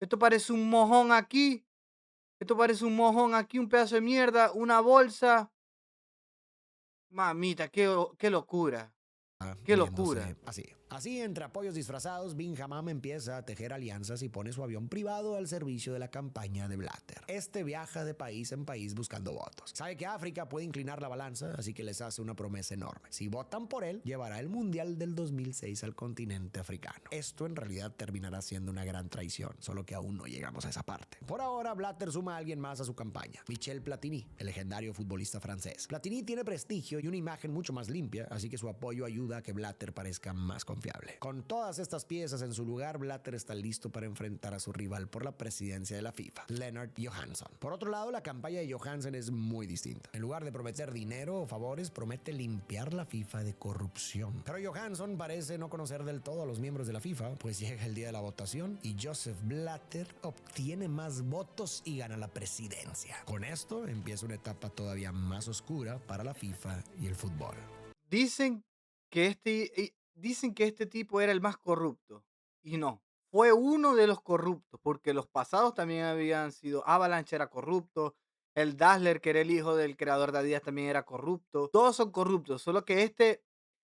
Esto parece un mojón aquí. Esto parece un mojón aquí, un pedazo de mierda, una bolsa. Mamita, qué locura. Qué locura. Así, entre apoyos disfrazados, bin Hammam empieza a tejer alianzas y pone su avión privado al servicio de la campaña de Blatter. Este viaja de país en país buscando votos. Sabe que África puede inclinar la balanza, así que les hace una promesa enorme. Si votan por él, llevará el Mundial del 2006 al continente africano. Esto en realidad terminará siendo una gran traición, solo que aún no llegamos a esa parte. Por ahora, Blatter suma a alguien más a su campaña, Michel Platini, el legendario futbolista francés. Platini tiene prestigio y una imagen mucho más limpia, así que su apoyo ayuda a que Blatter parezca más convincente. confiable. Con todas estas piezas en su lugar, Blatter está listo para enfrentar a su rival por la presidencia de la FIFA, Lennart Johansson. Por otro lado, la campaña de Johansson es muy distinta. En lugar de prometer dinero o favores, promete limpiar la FIFA de corrupción. Pero Johansson parece no conocer del todo a los miembros de la FIFA, pues llega el día de la votación y Joseph Blatter obtiene más votos y gana la presidencia. Con esto empieza una etapa todavía más oscura para la FIFA y el fútbol. Dicen dicen que este tipo era el más corrupto. Y no, fue uno de los corruptos, porque los pasados también habían sido. Avalanche era corrupto, el Dassler, que era el hijo del creador de Adidas, también era corrupto. Todos son corruptos, solo que este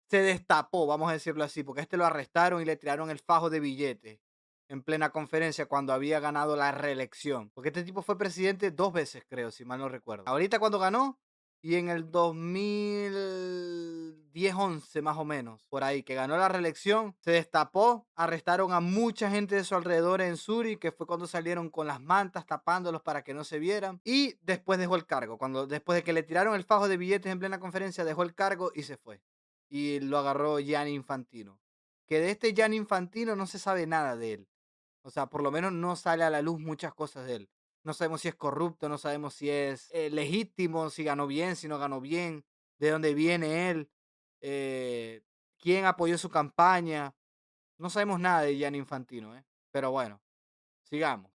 se destapó, vamos a decirlo así, porque este lo arrestaron y le tiraron el fajo de billetes en plena conferencia cuando había ganado la reelección. Porque este tipo fue presidente 2 veces, creo, si mal no recuerdo. Ahorita cuando ganó y en el 2010-11 más o menos, por ahí, que ganó la reelección, se destapó, arrestaron a mucha gente de su alrededor en Zurich, que fue cuando salieron con las mantas tapándolos para que no se vieran, y después dejó el cargo. Después de que le tiraron el fajo de billetes en plena conferencia, dejó el cargo y se fue. Y lo agarró Gianni Infantino. Que de este Gianni Infantino no se sabe nada de él. O sea, por lo menos no sale a la luz muchas cosas de él. No sabemos si es corrupto, no sabemos si es legítimo, si ganó bien, si no ganó bien, de dónde viene él, eh, quién apoyó su campaña. No sabemos nada de Gianni Infantino, ¿eh? Pero bueno, sigamos.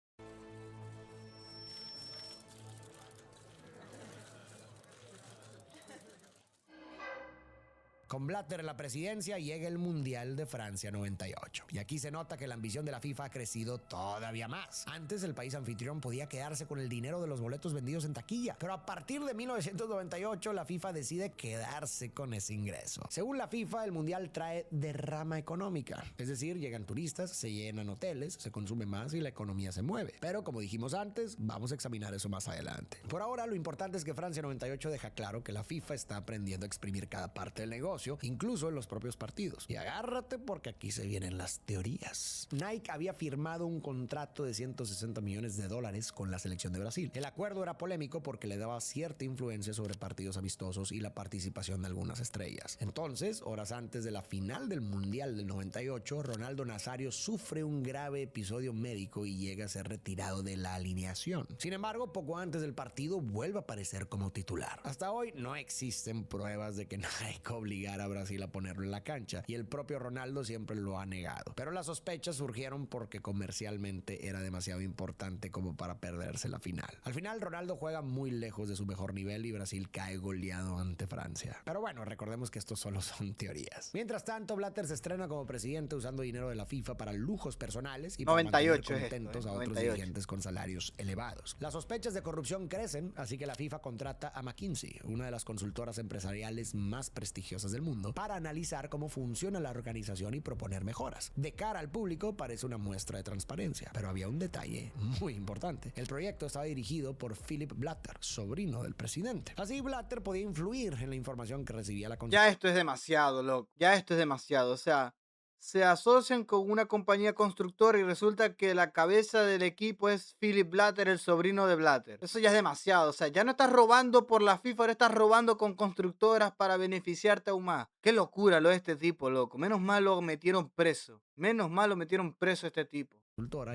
Con Blatter en la presidencia llega el Mundial de Francia 98. Y aquí se nota que la ambición de la FIFA ha crecido todavía más. Antes el país anfitrión podía quedarse con el dinero de los boletos vendidos en taquilla, pero a partir de 1998 la FIFA decide quedarse con ese ingreso. Según la FIFA, el Mundial trae derrama económica. Es decir, llegan turistas, se llenan hoteles, se consume más y la economía se mueve. Pero como dijimos antes, vamos a examinar eso más adelante. Por ahora, lo importante es que Francia 98 deja claro que la FIFA está aprendiendo a exprimir cada parte del negocio, incluso en los propios partidos. Y agárrate porque aquí se vienen las teorías. Nike había firmado un contrato de 160 millones de dólares con la selección de Brasil. El acuerdo era polémico porque le daba cierta influencia sobre partidos amistosos y la participación de algunas estrellas. Entonces, horas antes de la final del Mundial del 98, Ronaldo Nazario sufre un grave episodio médico y llega a ser retirado de la alineación. Sin embargo, poco antes del partido vuelve a aparecer como titular. Hasta hoy no existen pruebas de que Nike obligara a Brasil a ponerlo en la cancha, y el propio Ronaldo siempre lo ha negado. Pero las sospechas surgieron porque comercialmente era demasiado importante como para perderse la final. Al final, Ronaldo juega muy lejos de su mejor nivel y Brasil cae goleado ante Francia. Pero bueno, recordemos que estos solo son teorías. Mientras tanto, Blatter se estrena como presidente usando dinero de la FIFA para lujos personales y para mantener 98 es contentos esto, a otros 98. dirigentes con salarios elevados. Las sospechas de corrupción crecen, así que la FIFA contrata a McKinsey, una de las consultoras empresariales más prestigiosas del mundo, para analizar cómo funciona la organización y proponer mejoras. De cara al público parece una muestra de transparencia, pero había un detalle muy importante. El proyecto estaba dirigido por Philip Blatter, sobrino del presidente. Así Blatter podía influir en la información que recibía la Ya esto es demasiado, loco. Ya esto es demasiado. O sea, se asocian con una compañía constructora y resulta que la cabeza del equipo es Philip Blatter, el sobrino de Blatter. Eso ya es demasiado. O sea, ya no estás robando por la FIFA, ahora estás robando con constructoras para beneficiarte aún más. Qué locura lo de este tipo, loco. Menos mal lo metieron preso. Menos mal lo metieron preso a este tipo.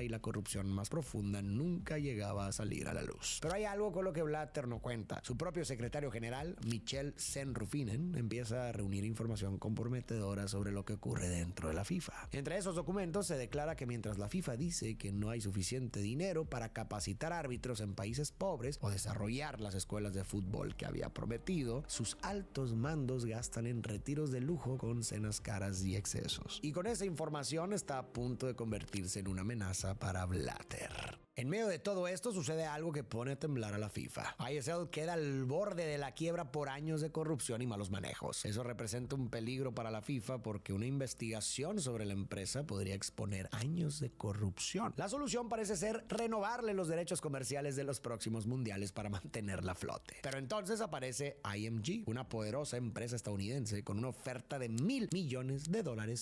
Y la corrupción más profunda nunca llegaba a salir a la luz. Pero hay algo con lo que Blatter no cuenta. Su propio secretario general, Michel Sen-Rufinen, empieza a reunir información comprometedora sobre lo que ocurre dentro de la FIFA. Entre esos documentos se declara que mientras la FIFA dice que no hay suficiente dinero para capacitar árbitros en países pobres o desarrollar las escuelas de fútbol que había prometido, sus altos mandos gastan en retiros de lujo con cenas caras y excesos. Y con esa información está a punto de convertirse en una amenaza para Blatter. En medio de todo esto sucede algo que pone a temblar a la FIFA. ISL queda al borde de la quiebra por años de corrupción y malos manejos. Eso representa un peligro para la FIFA porque una investigación sobre la empresa podría exponer años de corrupción. La solución parece ser renovarle los derechos comerciales de los próximos mundiales para mantenerla a flote. Pero entonces aparece IMG, una poderosa empresa estadounidense con una oferta de $1,000 millones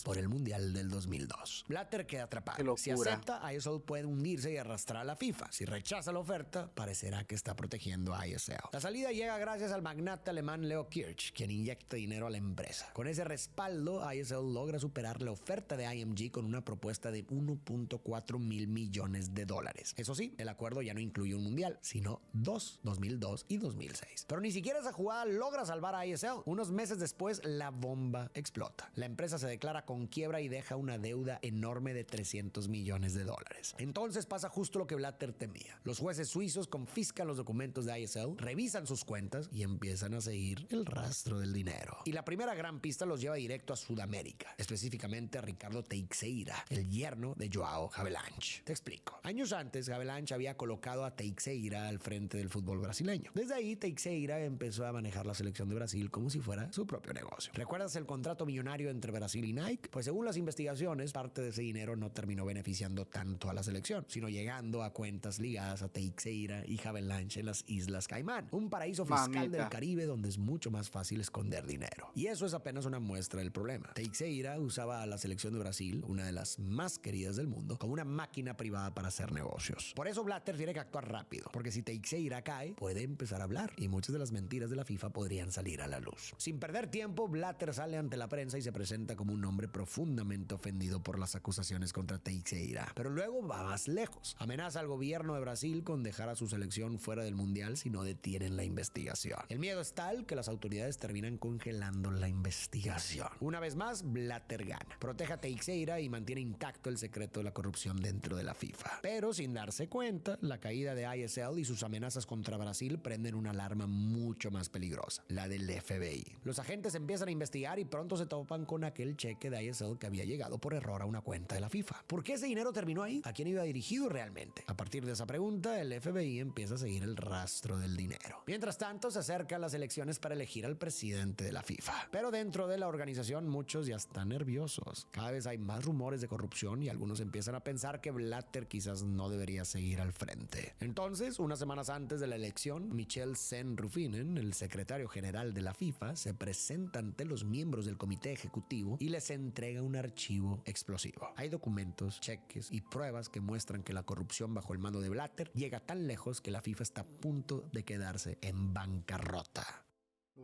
por el mundial del 2002. Blatter queda Qué atrapado. locura. Si acepta, ISL puede hundirse y arrastrar a la FIFA. Si rechaza la oferta, parecerá que está protegiendo a ISL. La salida llega gracias al magnate alemán Leo Kirch, quien inyecta dinero a la empresa. Con ese respaldo, ISL logra superar la oferta de IMG con una propuesta de 1.4 mil millones de dólares. Eso sí, el acuerdo ya no incluye un mundial, sino dos, 2002 y 2006. Pero ni siquiera esa jugada logra salvar a ISL. Unos meses después, la bomba explota. La empresa se declara con quiebra y deja una deuda enorme de 300 millones de dólares. Entonces pasa justo lo que Blatter temía. Los jueces suizos confiscan los documentos de ISL, revisan sus cuentas y empiezan a seguir el rastro del dinero. Y la primera gran pista los lleva directo a Sudamérica, específicamente a Ricardo Teixeira, el yerno de Joao Havelange. Te explico. Años antes, Havelange había colocado a Teixeira al frente del fútbol brasileño. Desde ahí, Teixeira empezó a manejar la selección de Brasil como si fuera su propio negocio. ¿Recuerdas el contrato millonario entre Brasil y Nike? Pues según las investigaciones, parte de ese dinero no terminó beneficiando tanto a la selección, sino llegando a cuentas ligadas a Teixeira y Havelange en las Islas Caimán, un paraíso fiscal del Caribe donde es mucho más fácil esconder dinero. Y eso es apenas una muestra del problema. Teixeira usaba a la selección de Brasil, una de las más queridas del mundo, como una máquina privada para hacer negocios. Por eso Blatter tiene que actuar rápido, porque si Teixeira cae, puede empezar a hablar y muchas de las mentiras de la FIFA podrían salir a la luz. Sin perder tiempo, Blatter sale ante la prensa y se presenta como un hombre profundamente ofendido por las acusaciones contra Teixeira. Pero luego va más lejos. Amenaza al gobierno de Brasil con dejar a su selección fuera del mundial si no detienen la investigación. El miedo es tal que las autoridades terminan congelando la investigación. Una vez más, Blatter gana. Protege a Teixeira y mantiene intacto el secreto de la corrupción dentro de la FIFA. Pero sin darse cuenta, la caída de ISL y sus amenazas contra Brasil prenden una alarma mucho más peligrosa, la del FBI. Los agentes empiezan a investigar y pronto se topan con aquel cheque de ISL que había llegado por error a una cuenta de la FIFA. ¿Por qué ese dinero terminó ahí? ¿A quién iba dirigido realmente? A partir de esa pregunta, el FBI empieza a seguir el rastro del dinero. Mientras tanto, se acercan las elecciones para elegir al presidente de la FIFA. Pero dentro de la organización, muchos ya están nerviosos. Cada vez hay más rumores de corrupción y algunos empiezan a pensar que Blatter quizás no debería seguir al frente. Entonces, unas semanas antes de la elección, Michel Sen-Ruffinen, el secretario general de la FIFA, se presenta ante los miembros del comité ejecutivo y les entrega un archivo explosivo. Hay documentos, cheques y pruebas que muestran que la corrupción bajo el mando de Blatter llega tan lejos que la FIFA está a punto de quedarse en bancarrota.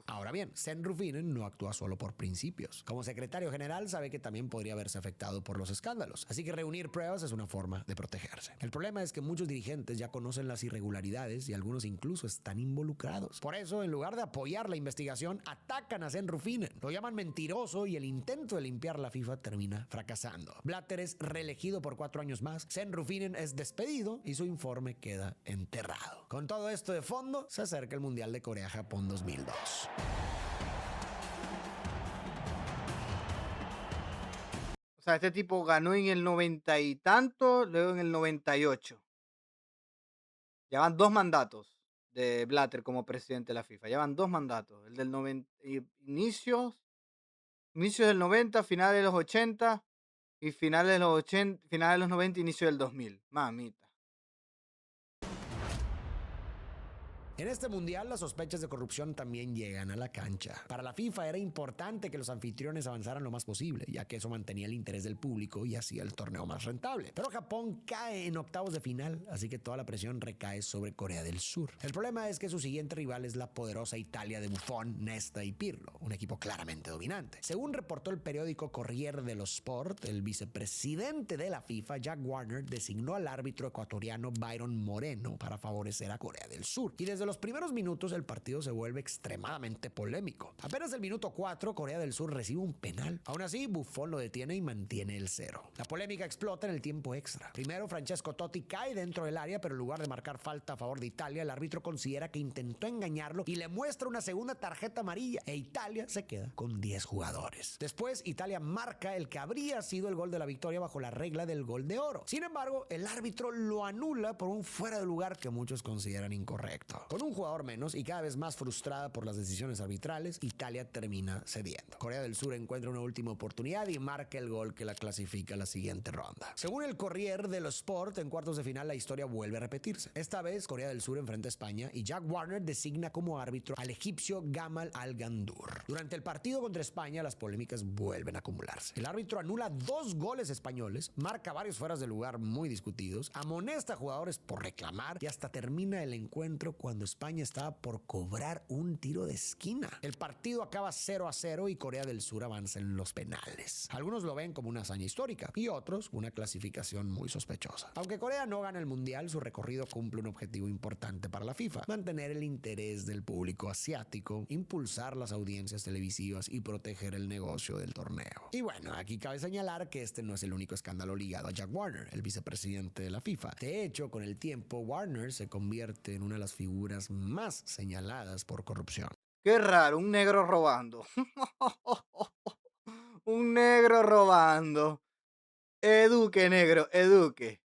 Ahora bien, Sen-Ruffinen no actúa solo por principios. Como secretario general sabe que también podría verse afectado por los escándalos, así que reunir pruebas es una forma de protegerse. El problema es que muchos dirigentes ya conocen las irregularidades y algunos incluso están involucrados. Por eso, en lugar de apoyar la investigación, atacan a Sen-Ruffinen. Lo llaman mentiroso y el intento de limpiar la FIFA termina fracasando. Blatter es reelegido por 4 años más, Sen-Ruffinen es despedido y su informe queda enterrado. Con todo esto de fondo, se acerca el Mundial de Corea-Japón 2002. O sea, este tipo ganó en el 90 y tanto, luego en el 98. Ya van 2 mandatos de Blatter como presidente de la FIFA. Ya van 2 mandatos. El del 90, inicios del 90, finales de los 80 y finales de los 80, finales de los 90, inicio del 2000. Mamita. En este mundial, las sospechas de corrupción también llegan a la cancha. Para la FIFA era importante que los anfitriones avanzaran lo más posible, ya que eso mantenía el interés del público y hacía el torneo más rentable. Pero Japón cae en octavos de final, así que toda la presión recae sobre Corea del Sur. El problema es que su siguiente rival es la poderosa Italia de Buffon, Nesta y Pirlo, un equipo claramente dominante. Según reportó el periódico Corriere dello Sport, el vicepresidente de la FIFA, Jack Warner, designó al árbitro ecuatoriano Byron Moreno para favorecer a Corea del Sur. Y desde los primeros minutos el partido se vuelve extremadamente polémico. Apenas el minuto 4, Corea del Sur recibe un penal. Aún así, Buffon lo detiene y mantiene el 0. La polémica explota en el tiempo extra. Primero, Francesco Totti cae dentro del área, pero en lugar de marcar falta a favor de Italia, el árbitro considera que intentó engañarlo y le muestra una segunda tarjeta amarilla, e Italia se queda con 10 jugadores. Después, Italia marca el que habría sido el gol de la victoria bajo la regla del gol de oro. Sin embargo, el árbitro lo anula por un fuera de lugar que muchos consideran incorrecto. Con un jugador menos y cada vez más frustrada por las decisiones arbitrales, Italia termina cediendo. Corea del Sur encuentra una última oportunidad y marca el gol que la clasifica a la siguiente ronda. Según el Corriere dello Sport, en cuartos de final la historia vuelve a repetirse. Esta vez Corea del Sur enfrenta a España y Jack Warner designa como árbitro al egipcio Gamal Al-Gandour. Durante el partido contra España, las polémicas vuelven a acumularse. El árbitro anula 2 goles españoles, marca varios fueras de lugar muy discutidos, amonesta a jugadores por reclamar y hasta termina el encuentro cuando España estaba por cobrar un tiro de esquina. El partido acaba 0-0 y Corea del Sur avanza en los penales. Algunos lo ven como una hazaña histórica y otros una clasificación muy sospechosa. Aunque Corea no gana el mundial, su recorrido cumple un objetivo importante para la FIFA: mantener el interés del público asiático, impulsar las audiencias televisivas y proteger el negocio del torneo. Y bueno, aquí cabe señalar que este no es el único escándalo ligado a Jack Warner, el vicepresidente de la FIFA. De hecho, con el tiempo, Warner se convierte en una de las figuras más señaladas por corrupción. Qué raro, un negro robando. Un negro robando. Eduque, negro, eduque.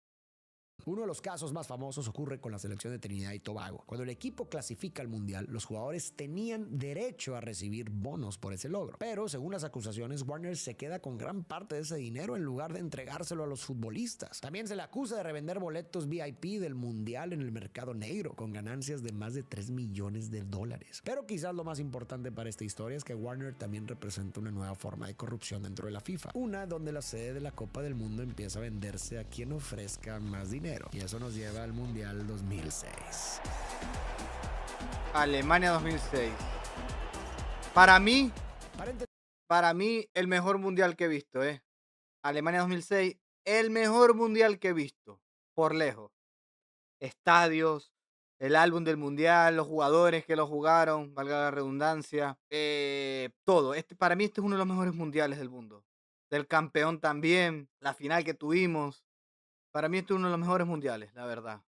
Uno de los casos más famosos ocurre con la selección de Trinidad y Tobago. Cuando el equipo clasifica al mundial, los jugadores tenían derecho a recibir bonos por ese logro. Pero, según las acusaciones, Warner se queda con gran parte de ese dinero en lugar de entregárselo a los futbolistas. También se le acusa de revender boletos VIP del mundial en el mercado negro, con ganancias de más de $3 millones. Pero quizás lo más importante para esta historia es que Warner también representa una nueva forma de corrupción dentro de la FIFA. Una donde la sede de la Copa del Mundo empieza a venderse a quien ofrezca más dinero. Y eso nos lleva al Mundial 2006. Alemania 2006. Para mí, Para para mí, el mejor mundial que he visto, Alemania 2006, el mejor mundial que he visto, por lejos. Estadios, el álbum del mundial, los jugadores que lo jugaron, valga la redundancia, todo. Para mí este es uno de los mejores mundiales del mundo. Del campeón también, la final que tuvimos. Para mí este es uno de los mejores mundiales, la verdad.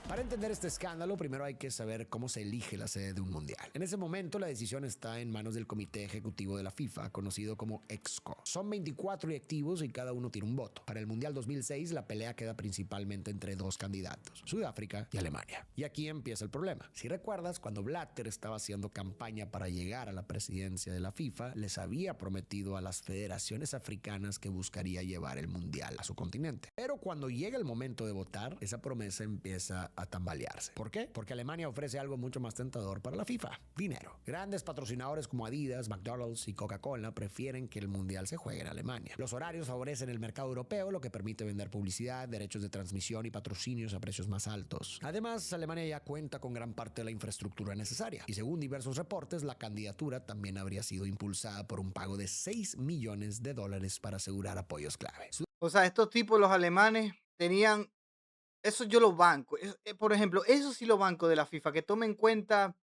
Para entender este escándalo, primero hay que saber cómo se elige la sede de un mundial. En ese momento, la decisión está en manos del Comité Ejecutivo de la FIFA, conocido como EXCO. Son 24 directivos y cada uno tiene un voto. Para el Mundial 2006, la pelea queda principalmente entre 2 candidatos, Sudáfrica y Alemania. Y aquí empieza el problema. Si recuerdas, cuando Blatter estaba haciendo campaña para llegar a la presidencia de la FIFA, les había prometido a las federaciones africanas que buscaría llevar el mundial a su continente. Pero cuando llega el momento de votar, esa promesa empieza a tambalearse. ¿Por qué? Porque Alemania ofrece algo mucho más tentador para la FIFA: dinero. Grandes patrocinadores como Adidas, McDonald's y Coca-Cola prefieren que el mundial se juegue en Alemania. Los horarios favorecen el mercado europeo, lo que permite vender publicidad, derechos de transmisión y patrocinios a precios más altos. Además, Alemania ya cuenta con gran parte de la infraestructura necesaria, y según diversos reportes, la candidatura también habría sido impulsada por un pago de $6 millones para asegurar apoyos clave. O sea, estos tipos, los alemanes, tenían. Eso yo lo banco. Por ejemplo, eso sí lo banco de la FIFA, que tome en cuenta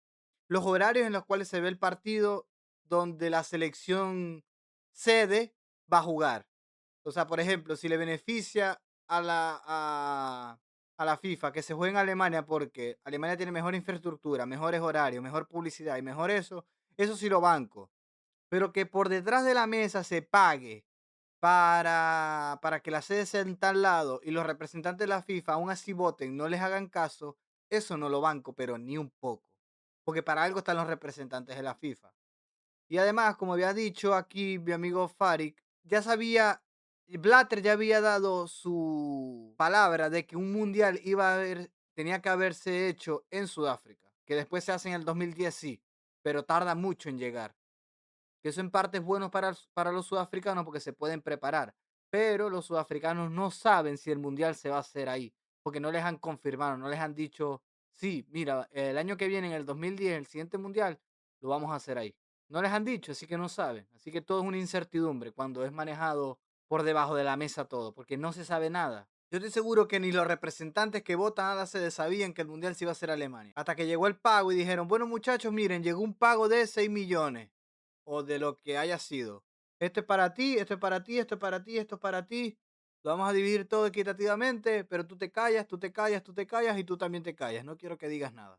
los horarios en los cuales se ve el partido donde la selección sede va a jugar. O sea, por ejemplo, si le beneficia a la FIFA que se juegue en Alemania porque Alemania tiene mejor infraestructura, mejores horarios, mejor publicidad y mejor eso sí lo banco. Pero que por detrás de la mesa se pague para que la sede sea en tal lado y los representantes de la FIFA aún así voten, no les hagan caso, eso no lo banco, pero ni un poco. Porque para algo están los representantes de la FIFA. Y además, como había dicho aquí mi amigo Farik, ya sabía, Blatter ya había dado su palabra de que un mundial tenía que haberse hecho en Sudáfrica, que después se hace en el 2010, sí, pero tarda mucho en llegar. Que eso en parte es bueno para los sudafricanos porque se pueden preparar, pero los sudafricanos no saben si el mundial se va a hacer ahí, porque no les han confirmado, no les han dicho, sí, mira, el año que viene, en el 2010, el siguiente mundial, lo vamos a hacer ahí. No les han dicho, así que no saben. Así que todo es una incertidumbre cuando es manejado por debajo de la mesa todo, porque no se sabe nada. Yo estoy seguro que ni los representantes que votan a la sede sabían que el mundial se iba a hacer Alemania. Hasta que llegó el pago y dijeron, bueno muchachos, miren, llegó un pago de 6 millones o de lo que haya sido. Esto es para ti, esto es para ti, esto es para ti, esto es para ti. Lo vamos a dividir todo equitativamente, pero tú te callas, tú te callas, tú te callas y tú también te callas. No quiero que digas nada.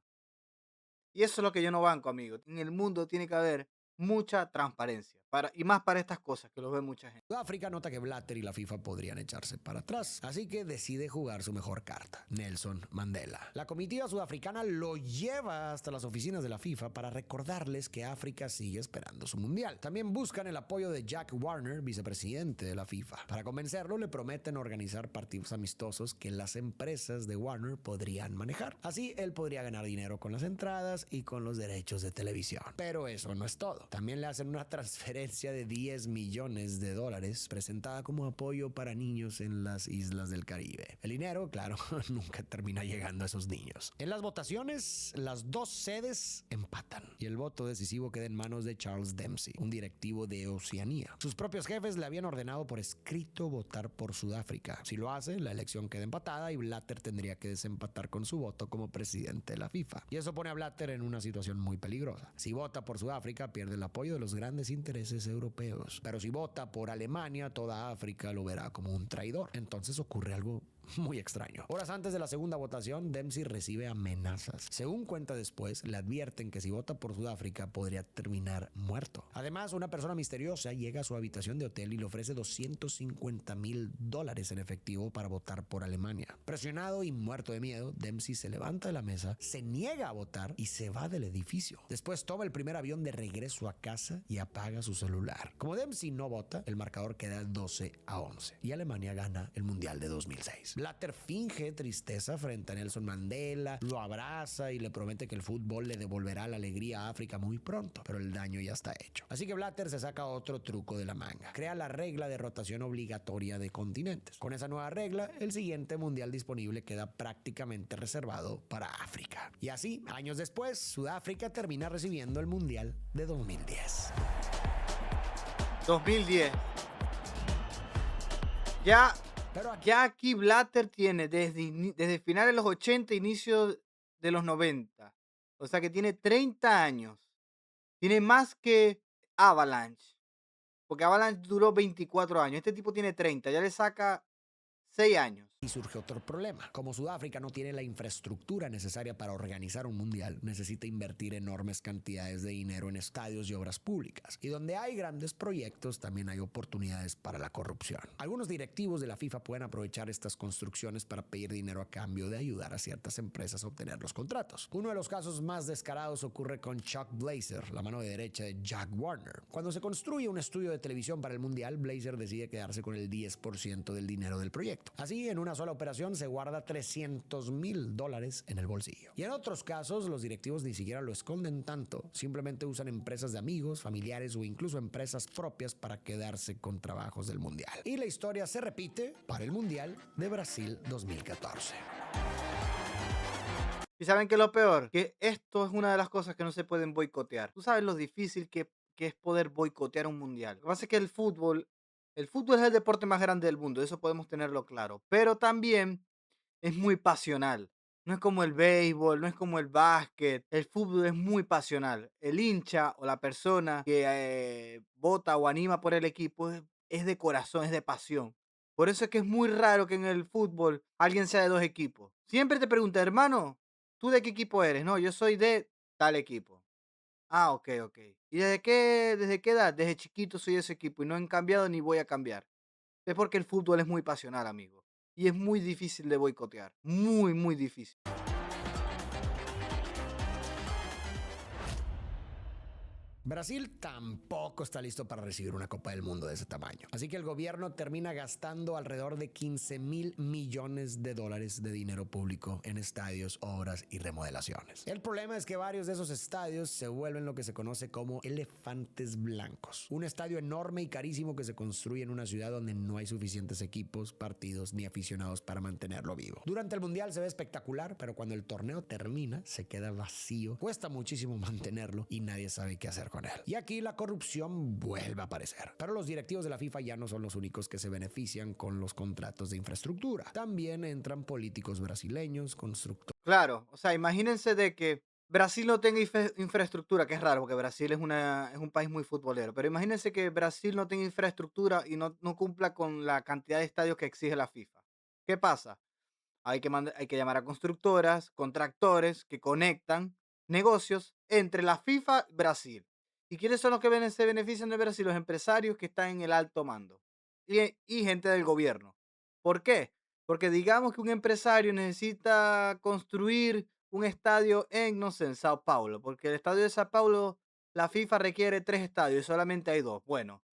Y eso es lo que yo no banco, amigo. En el mundo tiene que haber mucha transparencia. y más para estas cosas que lo ve mucha gente. Sudáfrica nota que Blatter y la FIFA podrían echarse para atrás, así que decide jugar su mejor carta, Nelson Mandela. La comitiva sudafricana lo lleva hasta las oficinas de la FIFA para recordarles que África sigue esperando su mundial. También buscan el apoyo de Jack Warner, vicepresidente de la FIFA. Para convencerlo, le prometen organizar partidos amistosos que las empresas de Warner podrían manejar. Así, él podría ganar dinero con las entradas y con los derechos de televisión. Pero eso no es todo. También le hacen una transferencia de 10 millones de dólares presentada como apoyo para niños en las islas del Caribe. El dinero, claro, nunca termina llegando a esos niños. En las votaciones, las dos sedes empatan y el voto decisivo queda en manos de Charles Dempsey, un directivo de Oceanía. Sus propios jefes le habían ordenado por escrito votar por Sudáfrica. Si lo hace, la elección queda empatada y Blatter tendría que desempatar con su voto como presidente de la FIFA. Y eso pone a Blatter en una situación muy peligrosa. Si vota por Sudáfrica, pierde el apoyo de los grandes intereses europeos. Pero si vota por Alemania, toda África lo verá como un traidor. Entonces ocurre algo muy extraño. Horas antes de la segunda votación, Dempsey recibe amenazas. Según cuenta después, le advierten que si vota por Sudáfrica podría terminar muerto. Además, una persona misteriosa llega a su habitación de hotel y le ofrece $250,000 en efectivo para votar por Alemania. Presionado y muerto de miedo, Dempsey se levanta de la mesa, se niega a votar y se va del edificio. Después toma el primer avión de regreso a casa y apaga su celular. Como Dempsey no vota, el marcador queda 12-11 y Alemania gana el Mundial de 2006. Blatter finge tristeza frente a Nelson Mandela, lo abraza y le promete que el fútbol le devolverá la alegría a África muy pronto, pero el daño ya está hecho. Así que Blatter se saca otro truco de la manga. Crea la regla de rotación obligatoria de continentes. Con esa nueva regla, el siguiente mundial disponible queda prácticamente reservado para África. Y así, años después, Sudáfrica termina recibiendo el Mundial de 2010. 2010. Ya Pero aquí Ya aquí Blatter tiene desde finales de los 80, inicio de los 90. O sea que tiene 30 años. Tiene más que Avalanche. Porque Avalanche duró 24 años. Este tipo tiene 30. Ya le saca 6 años. y surge otro problema. Como Sudáfrica no tiene la infraestructura necesaria para organizar un mundial, necesita invertir enormes cantidades de dinero en estadios y obras públicas. Y donde hay grandes proyectos, también hay oportunidades para la corrupción. Algunos directivos de la FIFA pueden aprovechar estas construcciones para pedir dinero a cambio de ayudar a ciertas empresas a obtener los contratos. Uno de los casos más descarados ocurre con Chuck Blazer, la mano derecha de Jack Warner. Cuando se construye un estudio de televisión para el mundial, Blazer decide quedarse con el 10% del dinero del proyecto. Así, en una sola operación se guarda $300,000 en el bolsillo. Y en otros casos, los directivos ni siquiera lo esconden tanto, simplemente usan empresas de amigos, familiares o incluso empresas propias para quedarse con trabajos del mundial. Y la historia se repite para el mundial de Brasil 2014. ¿Y saben qué es lo peor? Que esto es una de las cosas que no se pueden boicotear. Tú sabes lo difícil que es poder boicotear un mundial. Lo que pasa es que el fútbol es el deporte más grande del mundo, eso podemos tenerlo claro. Pero también es muy pasional. No es como el béisbol, no es como el básquet. El fútbol es muy pasional. El hincha o la persona que vota o anima por el equipo es de corazón, es de pasión. Por eso es que es muy raro que en el fútbol alguien sea de dos equipos. Siempre te pregunta, hermano, ¿tú de qué equipo eres? No, yo soy de tal equipo. Ah, ok, ok. ¿Y desde qué edad? Desde chiquito soy de ese equipo y no han cambiado ni voy a cambiar. Es porque el fútbol es muy pasional, amigo. Y es muy difícil de boicotear. Muy, muy difícil. Brasil tampoco está listo para recibir una Copa del Mundo de ese tamaño. Así que el gobierno termina gastando alrededor de $15,000,000,000 de dinero público en estadios, obras y remodelaciones. El problema es que varios de esos estadios se vuelven lo que se conoce como elefantes blancos. Un estadio enorme y carísimo que se construye en una ciudad donde no hay suficientes equipos, partidos ni aficionados para mantenerlo vivo. Durante el mundial se ve espectacular, pero cuando el torneo termina se queda vacío. Cuesta muchísimo mantenerlo y nadie sabe qué hacer con él. Y aquí la corrupción vuelve a aparecer. Pero los directivos de la FIFA ya no son los únicos que se benefician con los contratos de infraestructura. También entran políticos brasileños, constructores. Claro, o sea, imagínense de que Brasil no tenga infraestructura, que es raro, porque Brasil es un país muy futbolero, pero imagínense que Brasil no tenga infraestructura y no cumpla con la cantidad de estadios que exige la FIFA. ¿Qué pasa? Hay que llamar a constructoras, contractores que conectan negocios entre la FIFA y Brasil. ¿Y quiénes son los que se benefician de Brasil? Los empresarios que están en el alto mando y gente del gobierno. ¿Por qué? Porque digamos que un empresario necesita construir un estadio en, no sé, en Sao Paulo, porque el estadio de Sao Paulo, la FIFA requiere 3 estadios y solamente hay dos. Bueno,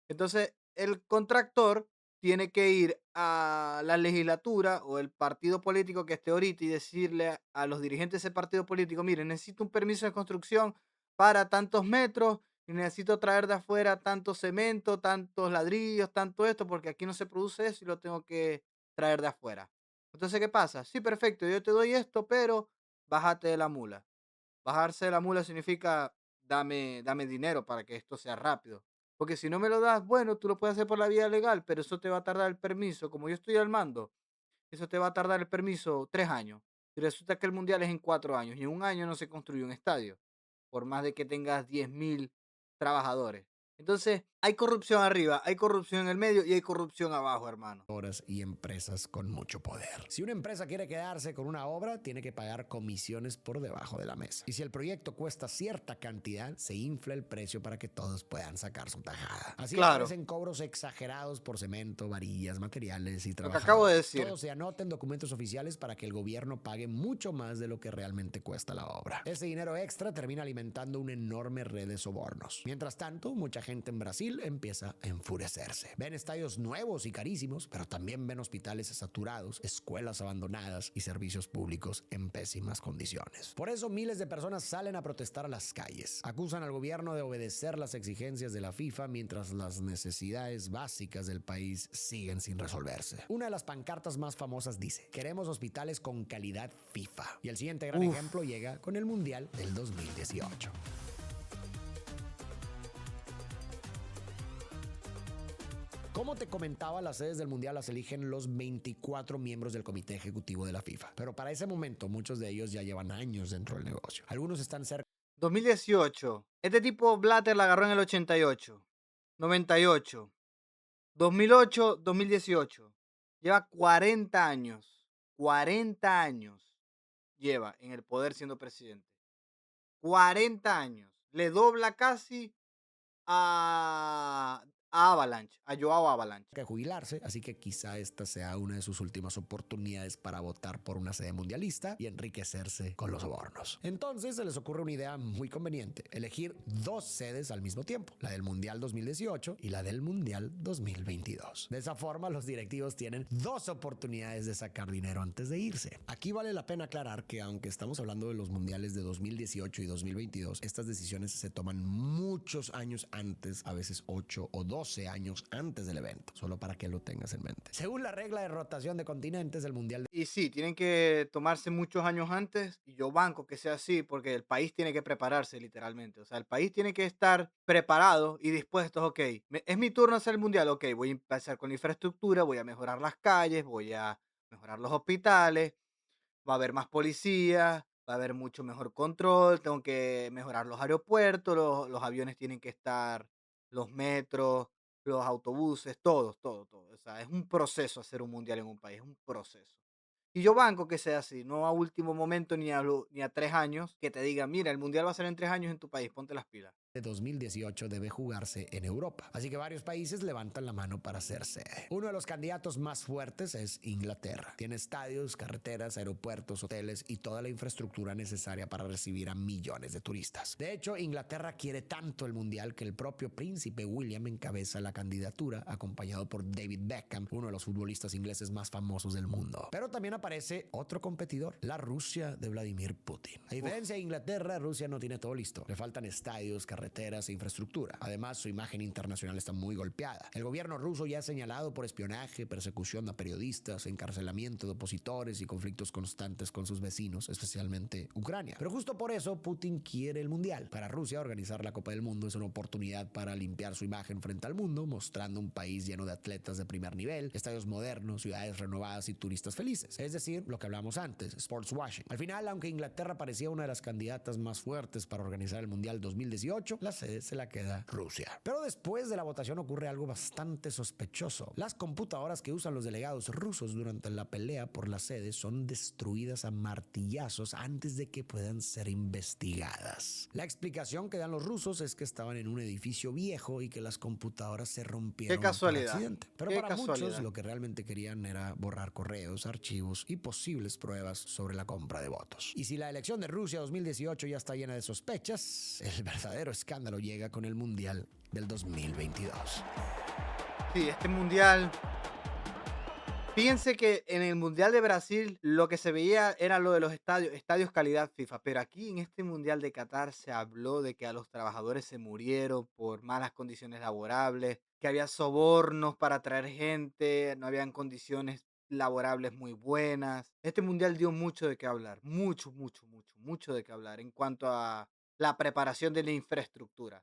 entonces, el contractor tiene que ir a la legislatura o el partido político que esté ahorita y decirle a los dirigentes de ese partido político, mire, necesito un permiso de construcción para tantos metros y necesito traer de afuera tanto cemento, tantos ladrillos, tanto esto, porque aquí no se produce eso y lo tengo que traer de afuera. Entonces, ¿qué pasa? Sí, perfecto, yo te doy esto, pero bájate de la mula. Bajarse de la mula significa dame dinero para que esto sea rápido. Porque si no me lo das, bueno, tú lo puedes hacer por la vía legal, pero eso te va a tardar el permiso. Como yo estoy al mando, eso te va a tardar el permiso 3 años. Y resulta que el mundial es en 4 años. Y en un año no se construye un estadio. Por más de que tengas 10.000 trabajadores. Entonces, hay corrupción arriba, hay corrupción en el medio y hay corrupción abajo, hermano. Y empresas con mucho poder. Si una empresa quiere quedarse con una obra, tiene que pagar comisiones por debajo de la mesa. Y si el proyecto cuesta cierta cantidad, se infla el precio para que todos puedan sacar su tajada. Así Claro, aparecen cobros exagerados por cemento, varillas, materiales y lo que acabo de trabajadores. decir. Todo se anota en documentos oficiales para que el gobierno pague mucho más de lo que realmente cuesta la obra. Ese dinero extra termina alimentando una enorme red de sobornos. Mientras tanto, mucha gente en Brasil empieza a enfurecerse. Ven estadios nuevos y carísimos, pero también ven hospitales saturados, escuelas abandonadas y servicios públicos en pésimas condiciones. Por eso miles de personas salen a protestar a las calles. Acusan al gobierno de obedecer las exigencias de la FIFA mientras las necesidades básicas del país siguen sin resolverse. Una de las pancartas más famosas dice: queremos hospitales con calidad FIFA. Y el siguiente gran Uf, ejemplo llega con el Mundial del 2018. Como te comentaba, las sedes del Mundial las eligen los 24 miembros del Comité Ejecutivo de la FIFA. Pero para ese momento, muchos de ellos ya llevan años dentro del negocio. Algunos están cerca 2018. Este tipo Blatter la agarró en el 88, 98, 2008, 2018. Lleva 40 años. 40 años lleva en el poder siendo presidente. 40 años. Le dobla casi a Avalanche, a Joao Avalanche. de jubilarse, así que quizá esta sea una de sus últimas oportunidades para votar por una sede mundialista y enriquecerse con los sobornos. Entonces se les ocurre una idea muy conveniente: elegir dos sedes al mismo tiempo, la del Mundial 2018 y la del Mundial 2022. De esa forma, los directivos tienen dos oportunidades de sacar dinero antes de irse. Aquí vale la pena aclarar que, aunque estamos hablando de los mundiales de 2018 y 2022, estas decisiones se toman muchos años antes, a veces 8 o 12 años antes del evento, solo para que lo tengas en mente. Según la regla de rotación de continentes, el mundial Y sí, tienen que tomarse muchos años antes y yo banco que sea así porque el país tiene que prepararse literalmente. O sea, el país tiene que estar preparado y dispuesto, ok, es mi turno hacer el mundial, ok, voy a empezar con la infraestructura, voy a mejorar las calles, voy a mejorar los hospitales, va a haber más policías, va a haber mucho mejor control, tengo que mejorar los aeropuertos, los aviones tienen que estar, los metros, los autobuses, todos, todo, todo. O sea, es un proceso hacer un mundial en un país, es un proceso. Y yo banco que sea así, no a último momento ni a 3 años que te digan, mira, el mundial va a ser en 3 años en tu país, ponte las pilas. de 2018 debe jugarse en Europa. Así que varios países levantan la mano para ser sede. Uno de los candidatos más fuertes es Inglaterra. Tiene estadios, carreteras, aeropuertos, hoteles y toda la infraestructura necesaria para recibir a millones de turistas. De hecho, Inglaterra quiere tanto el mundial que el propio príncipe William encabeza la candidatura, acompañado por David Beckham, uno de los futbolistas ingleses más famosos del mundo. Pero también aparece otro competidor, la Rusia de Vladimir Putin. A diferencia de Inglaterra, Rusia no tiene todo listo. Le faltan estadios, carreteras e infraestructura. Además, su imagen internacional está muy golpeada. El gobierno ruso ya ha señalado por espionaje, persecución a periodistas, encarcelamiento de opositores y conflictos constantes con sus vecinos, especialmente Ucrania. Pero justo por eso Putin quiere el mundial. Para Rusia, organizar la Copa del Mundo es una oportunidad para limpiar su imagen frente al mundo, mostrando un país lleno de atletas de primer nivel, estadios modernos, ciudades renovadas y turistas felices. Es decir, lo que hablamos antes, sports washing. Al final, aunque Inglaterra parecía una de las candidatas más fuertes para organizar el mundial 2018, 2018, la sede se la queda Rusia. Pero después de la votación ocurre algo bastante sospechoso. Las computadoras que usan los delegados rusos durante la pelea por la sede son destruidas a martillazos antes de que puedan ser investigadas. La explicación que dan los rusos es que estaban en un edificio viejo y que las computadoras se Qué rompieron por casualidad. accidente. Pero Qué para muchos casualidad. lo que realmente querían era borrar correos, archivos y posibles pruebas sobre la compra de votos. Y si la elección de Rusia 2018 ya está llena de sospechas, el verdadero escándalo llega con el Mundial del 2022. Sí, este mundial. Fíjense que en el Mundial de Brasil lo que se veía era lo de los estadios, estadios calidad FIFA, pero aquí en este Mundial de Qatar se habló de que a los trabajadores se murieron por malas condiciones laborables, que había sobornos para traer gente, no habían condiciones laborables muy buenas. Este Mundial dio mucho de qué hablar, mucho, mucho, mucho, mucho de qué hablar en cuanto a la preparación de la infraestructura.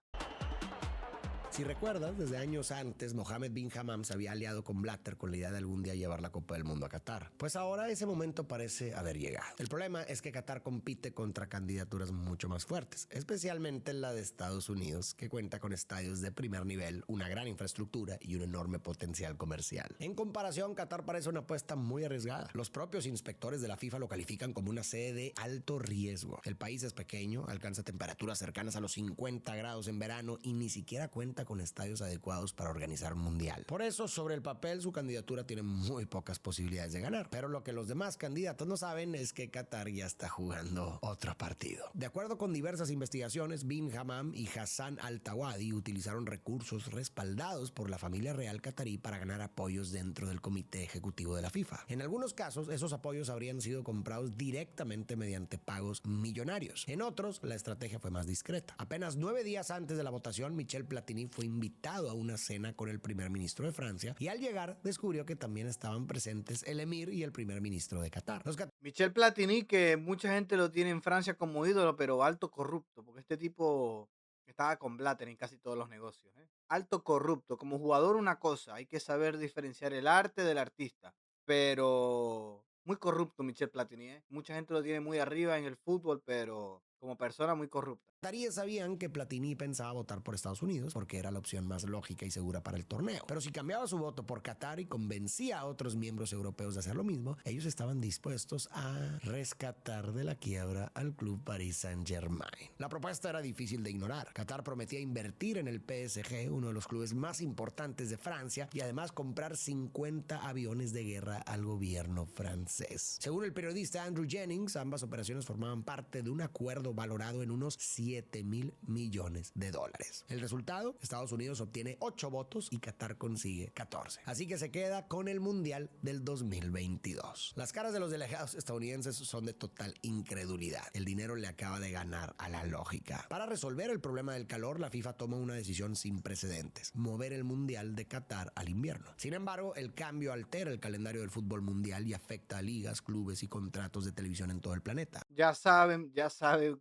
Si recuerdas, desde años antes, Mohammed bin Hammam se había aliado con Blatter con la idea de algún día llevar la Copa del Mundo a Qatar. Pues ahora ese momento parece haber llegado. El problema es que Qatar compite contra candidaturas mucho más fuertes, especialmente la de Estados Unidos, que cuenta con estadios de primer nivel, una gran infraestructura y un enorme potencial comercial. En comparación, Qatar parece una apuesta muy arriesgada. Los propios inspectores de la FIFA lo califican como una sede de alto riesgo. El país es pequeño, alcanza temperaturas cercanas a los 50 grados en verano y ni siquiera cuenta con estadios adecuados para organizar un mundial. Por eso, sobre el papel, su candidatura tiene muy pocas posibilidades de ganar. Pero lo que los demás candidatos no saben es que Qatar ya está jugando otro partido. De acuerdo con diversas investigaciones, Bin Hammam y Hassan Al-Thawadi utilizaron recursos respaldados por la familia real qatarí para ganar apoyos dentro del comité ejecutivo de la FIFA. En algunos casos, esos apoyos habrían sido comprados directamente mediante pagos millonarios. En otros, la estrategia fue más discreta. Apenas 9 días antes de la votación, Michel Platini fue invitado a una cena con el primer ministro de Francia y al llegar descubrió que también estaban presentes el emir y el primer ministro de Qatar. Michel Platini, que mucha gente lo tiene en Francia como ídolo, pero alto corrupto, porque este tipo estaba con Blatter en casi todos los negocios. ¿Eh? Alto corrupto. Como jugador una cosa, hay que saber diferenciar el arte del artista, pero muy corrupto Michel Platini. ¿Eh? Mucha gente lo tiene muy arriba en el fútbol, pero como persona muy corrupta. Qataríes sabían que Platini pensaba votar por Estados Unidos porque era la opción más lógica y segura para el torneo. Pero si cambiaba su voto por Qatar y convencía a otros miembros europeos de hacer lo mismo, ellos estaban dispuestos a rescatar de la quiebra al club Paris Saint-Germain. La propuesta era difícil de ignorar. Qatar prometía invertir en el PSG, uno de los clubes más importantes de Francia, y además comprar 50 aviones de guerra al gobierno francés. Según el periodista Andrew Jennings, ambas operaciones formaban parte de un acuerdo valorado en unos 7,000 millones de dólares. El resultado, Estados Unidos obtiene 8 votos y Qatar consigue 14. Así que se queda con el Mundial del 2022. Las caras de los delegados estadounidenses son de total incredulidad. El dinero le acaba de ganar a la lógica. Para resolver el problema del calor, la FIFA toma una decisión sin precedentes: mover el Mundial de Qatar al invierno. Sin embargo, el cambio altera el calendario del fútbol mundial y afecta a ligas, clubes y contratos de televisión en todo el planeta. Ya saben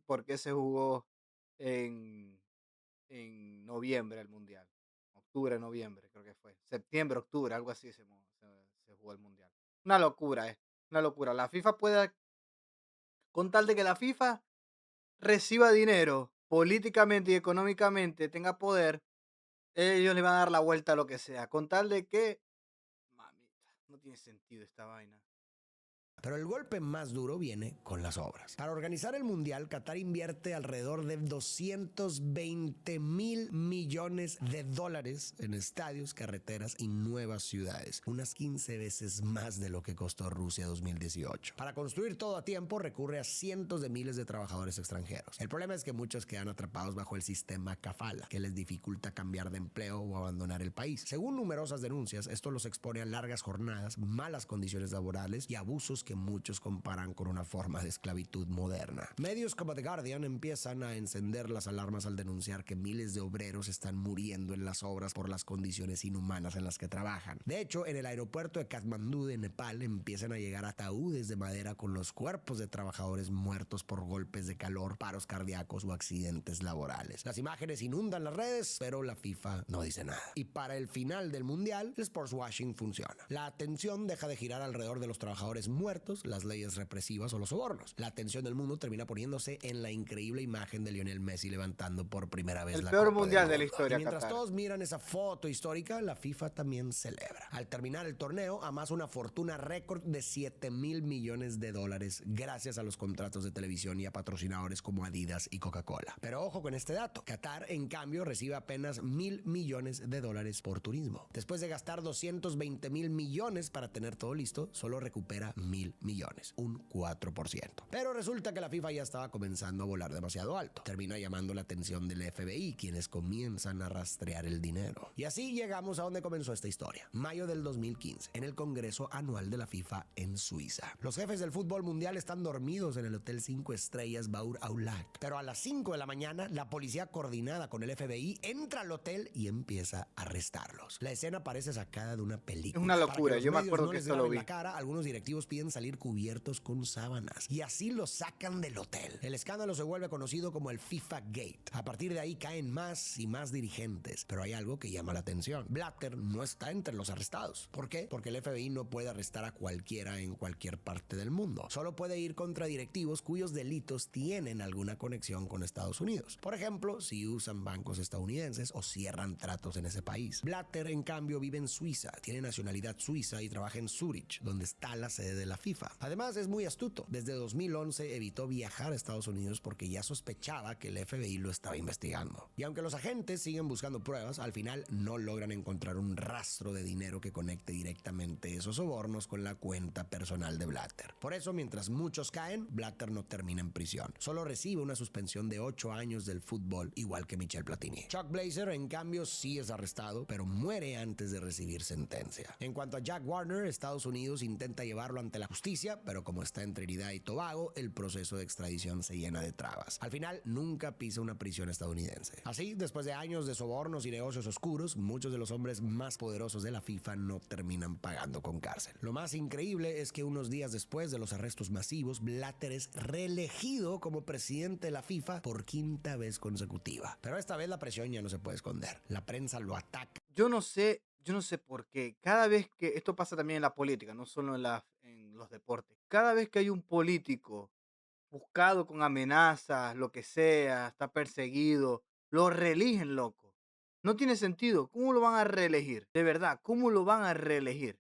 por qué se jugó en, en noviembre el Mundial. Octubre, noviembre, creo que fue. Septiembre, octubre, algo así se jugó el Mundial. Una locura, una locura. La FIFA puede, con tal de que la FIFA reciba dinero políticamente y económicamente, tenga poder, ellos le van a dar la vuelta a lo que sea. Con tal de que, mamita, no tiene sentido esta vaina. Pero el golpe más duro viene con las obras. Para organizar el Mundial, Qatar invierte alrededor de 220,000 millones de dólares en estadios, carreteras y nuevas ciudades, unas 15 veces más de lo que costó Rusia 2018. Para construir todo a tiempo, recurre a cientos de miles de trabajadores extranjeros. El problema es que muchos quedan atrapados bajo el sistema kafala, que les dificulta cambiar de empleo o abandonar el país. Según numerosas denuncias, esto los expone a largas jornadas, malas condiciones laborales y abusos que muchos comparan con una forma de esclavitud moderna. Medios como The Guardian empiezan a encender las alarmas al denunciar que miles de obreros están muriendo en las obras por las condiciones inhumanas en las que trabajan. De hecho, en el aeropuerto de Katmandú de Nepal empiezan a llegar ataúdes de madera con los cuerpos de trabajadores muertos por golpes de calor, paros cardíacos o accidentes laborales. Las imágenes inundan las redes, pero la FIFA no dice nada. Y para el final del mundial, el sportswashing funciona. La atención deja de girar alrededor de los trabajadores muertos expertos, las leyes represivas o los sobornos. La atención del mundo termina poniéndose en la increíble imagen de Lionel Messi levantando por primera vez El la peor Copa del mundial de la Mundo. Y historia, mientras Qatar. todos miran esa foto histórica, la FIFA también celebra. Al terminar el torneo, amasa una fortuna récord de $7,000 millones gracias a los contratos de televisión y a patrocinadores como Adidas y Coca-Cola. Pero ojo con este dato. Qatar, en cambio, recibe apenas $1,000 millones por turismo. Después de gastar 220 mil millones para tener todo listo, solo recupera 1,000 millones, un 4%. Pero resulta que la FIFA ya estaba comenzando a volar demasiado alto. Termina llamando la atención del FBI, quienes comienzan a rastrear el dinero. Y así llegamos a donde comenzó esta historia. Mayo del 2015, en el Congreso Anual de la FIFA en Suiza. Los jefes del fútbol mundial están dormidos en el Hotel 5 Estrellas Baur Aulac. Pero a las 5 de la mañana, la policía coordinada con el FBI entra al hotel y empieza a arrestarlos. La escena parece sacada de una película. Es una Para que locura, los yo me medios acuerdo no que les esto lo graben vi. la cara, algunos directivos piden salir cubiertos con sábanas. Y así los sacan del hotel. El escándalo se vuelve conocido como el FIFA Gate. A partir de ahí caen más y más dirigentes. Pero hay algo que llama la atención. Blatter no está entre los arrestados. ¿Por qué? Porque el FBI no puede arrestar a cualquiera en cualquier parte del mundo. Solo puede ir contra directivos cuyos delitos tienen alguna conexión con Estados Unidos. Por ejemplo, si usan bancos estadounidenses o cierran tratos en ese país. Blatter, en cambio, vive en Suiza, tiene nacionalidad suiza y trabaja en Zurich, donde está la sede de la FIFA. Además, es muy astuto. Desde 2011 evitó viajar a Estados Unidos porque ya sospechaba que el FBI lo estaba investigando. Y aunque los agentes siguen buscando pruebas, al final no logran encontrar un rastro de dinero que conecte directamente esos sobornos con la cuenta personal de Blatter. Por eso, mientras muchos caen, Blatter no termina en prisión. Solo recibe una suspensión de 8 años del fútbol, igual que Michel Platini. Chuck Blazer, en cambio, sí es arrestado, pero muere antes de recibir sentencia. En cuanto a Jack Warner, Estados Unidos intenta llevarlo ante la justicia, pero como está en Trinidad y Tobago, el proceso de extradición se llena de trabas. Al final, nunca pisa una prisión estadounidense. Así, después de años de sobornos y negocios oscuros, muchos de los hombres más poderosos de la FIFA no terminan pagando con cárcel. Lo más increíble es que unos días después de los arrestos masivos, Blatter es reelegido como presidente de la FIFA por 5ª vez consecutiva. Pero esta vez la presión ya no se puede esconder. La prensa lo ataca. Yo no sé por qué. Cada vez que esto pasa también en la política, no solo en los deportes. Cada vez que hay un político buscado con amenazas, lo que sea, está perseguido, lo reeligen, loco. No tiene sentido. ¿Cómo lo van a reelegir? De verdad, ¿cómo lo van a reelegir?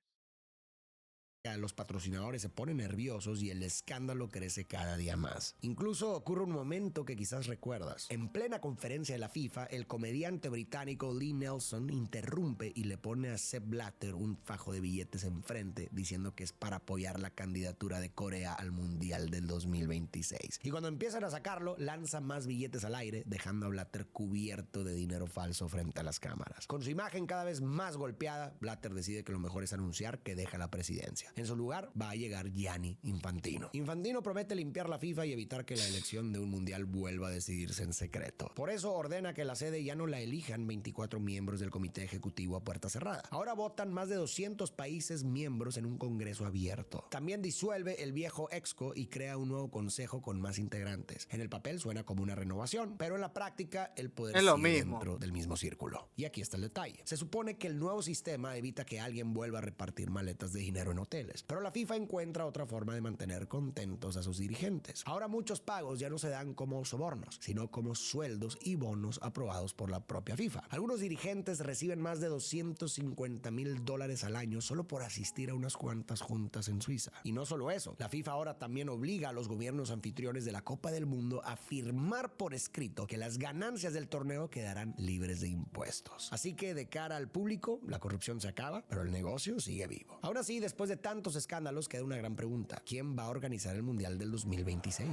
Los patrocinadores se ponen nerviosos y el escándalo crece cada día más. Incluso ocurre un momento que quizás recuerdas. En plena conferencia de la FIFA, el comediante británico Lee Nelson interrumpe y le pone a Sepp Blatter un fajo de billetes enfrente, diciendo que es para apoyar la candidatura de Corea al Mundial del 2026. Y cuando empiezan a sacarlo, lanza más billetes al aire, dejando a Blatter cubierto de dinero falso frente a las cámaras. Con su imagen cada vez más golpeada, Blatter decide que lo mejor es anunciar que deja la presidencia. En su lugar va a llegar Gianni Infantino. Infantino promete limpiar la FIFA y evitar que la elección de un mundial vuelva a decidirse en secreto. Por eso ordena que la sede ya no la elijan 24 miembros del comité ejecutivo a puerta cerrada. Ahora votan más de 200 países miembros en un congreso abierto. También disuelve el viejo EXCO y crea un nuevo consejo con más integrantes. En el papel suena como una renovación, pero en la práctica el poder Es lo sigue mismo. dentro del mismo círculo. Y aquí está el detalle. Se supone que el nuevo sistema evita que alguien vuelva a repartir maletas de dinero en hoteles. Pero la FIFA encuentra otra forma de mantener contentos a sus dirigentes. Ahora muchos pagos ya no se dan como sobornos, sino como sueldos y bonos aprobados por la propia FIFA. Algunos dirigentes reciben más de $250,000 al año solo por asistir a unas cuantas juntas en Suiza. Y no solo eso, la FIFA ahora también obliga a los gobiernos anfitriones de la Copa del Mundo a firmar por escrito que las ganancias del torneo quedarán libres de impuestos. Así que de cara al público, la corrupción se acaba, pero el negocio sigue vivo. Aún así, después de tantos escándalos, queda una gran pregunta. ¿Quién va a organizar el Mundial del 2026?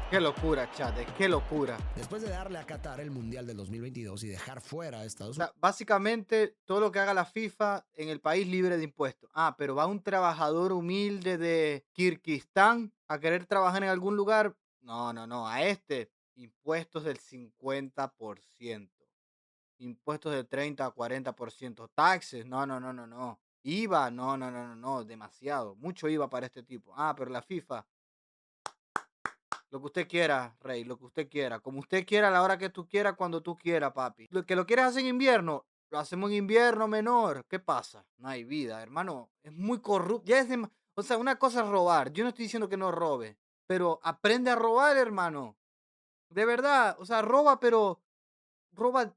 Qué locura, chate, qué locura. Después de darle a Qatar el Mundial del 2022 y dejar fuera a O Estados sea, básicamente todo lo que haga la FIFA en el país libre de impuestos. Ah, pero va un trabajador humilde de Kirguistán a querer trabajar en algún lugar. No, no, no. A este, impuestos del 50%. Impuestos del 30 a 40%. Taxes, no, no, no, no, no. IVA, no, no, no, no, no. Demasiado. Mucho IVA para este tipo. Ah, pero la FIFA, lo que usted quiera, rey, lo que usted quiera. Como usted quiera, a la hora que tú quieras, cuando tú quieras, papi. Lo que lo quieres hacer en invierno, lo hacemos en invierno menor. ¿Qué pasa? No hay vida, hermano. Es muy corrupto. O sea, una cosa es robar. Yo no estoy diciendo que no robe, pero aprende a robar, hermano. De verdad. O sea, roba, pero roba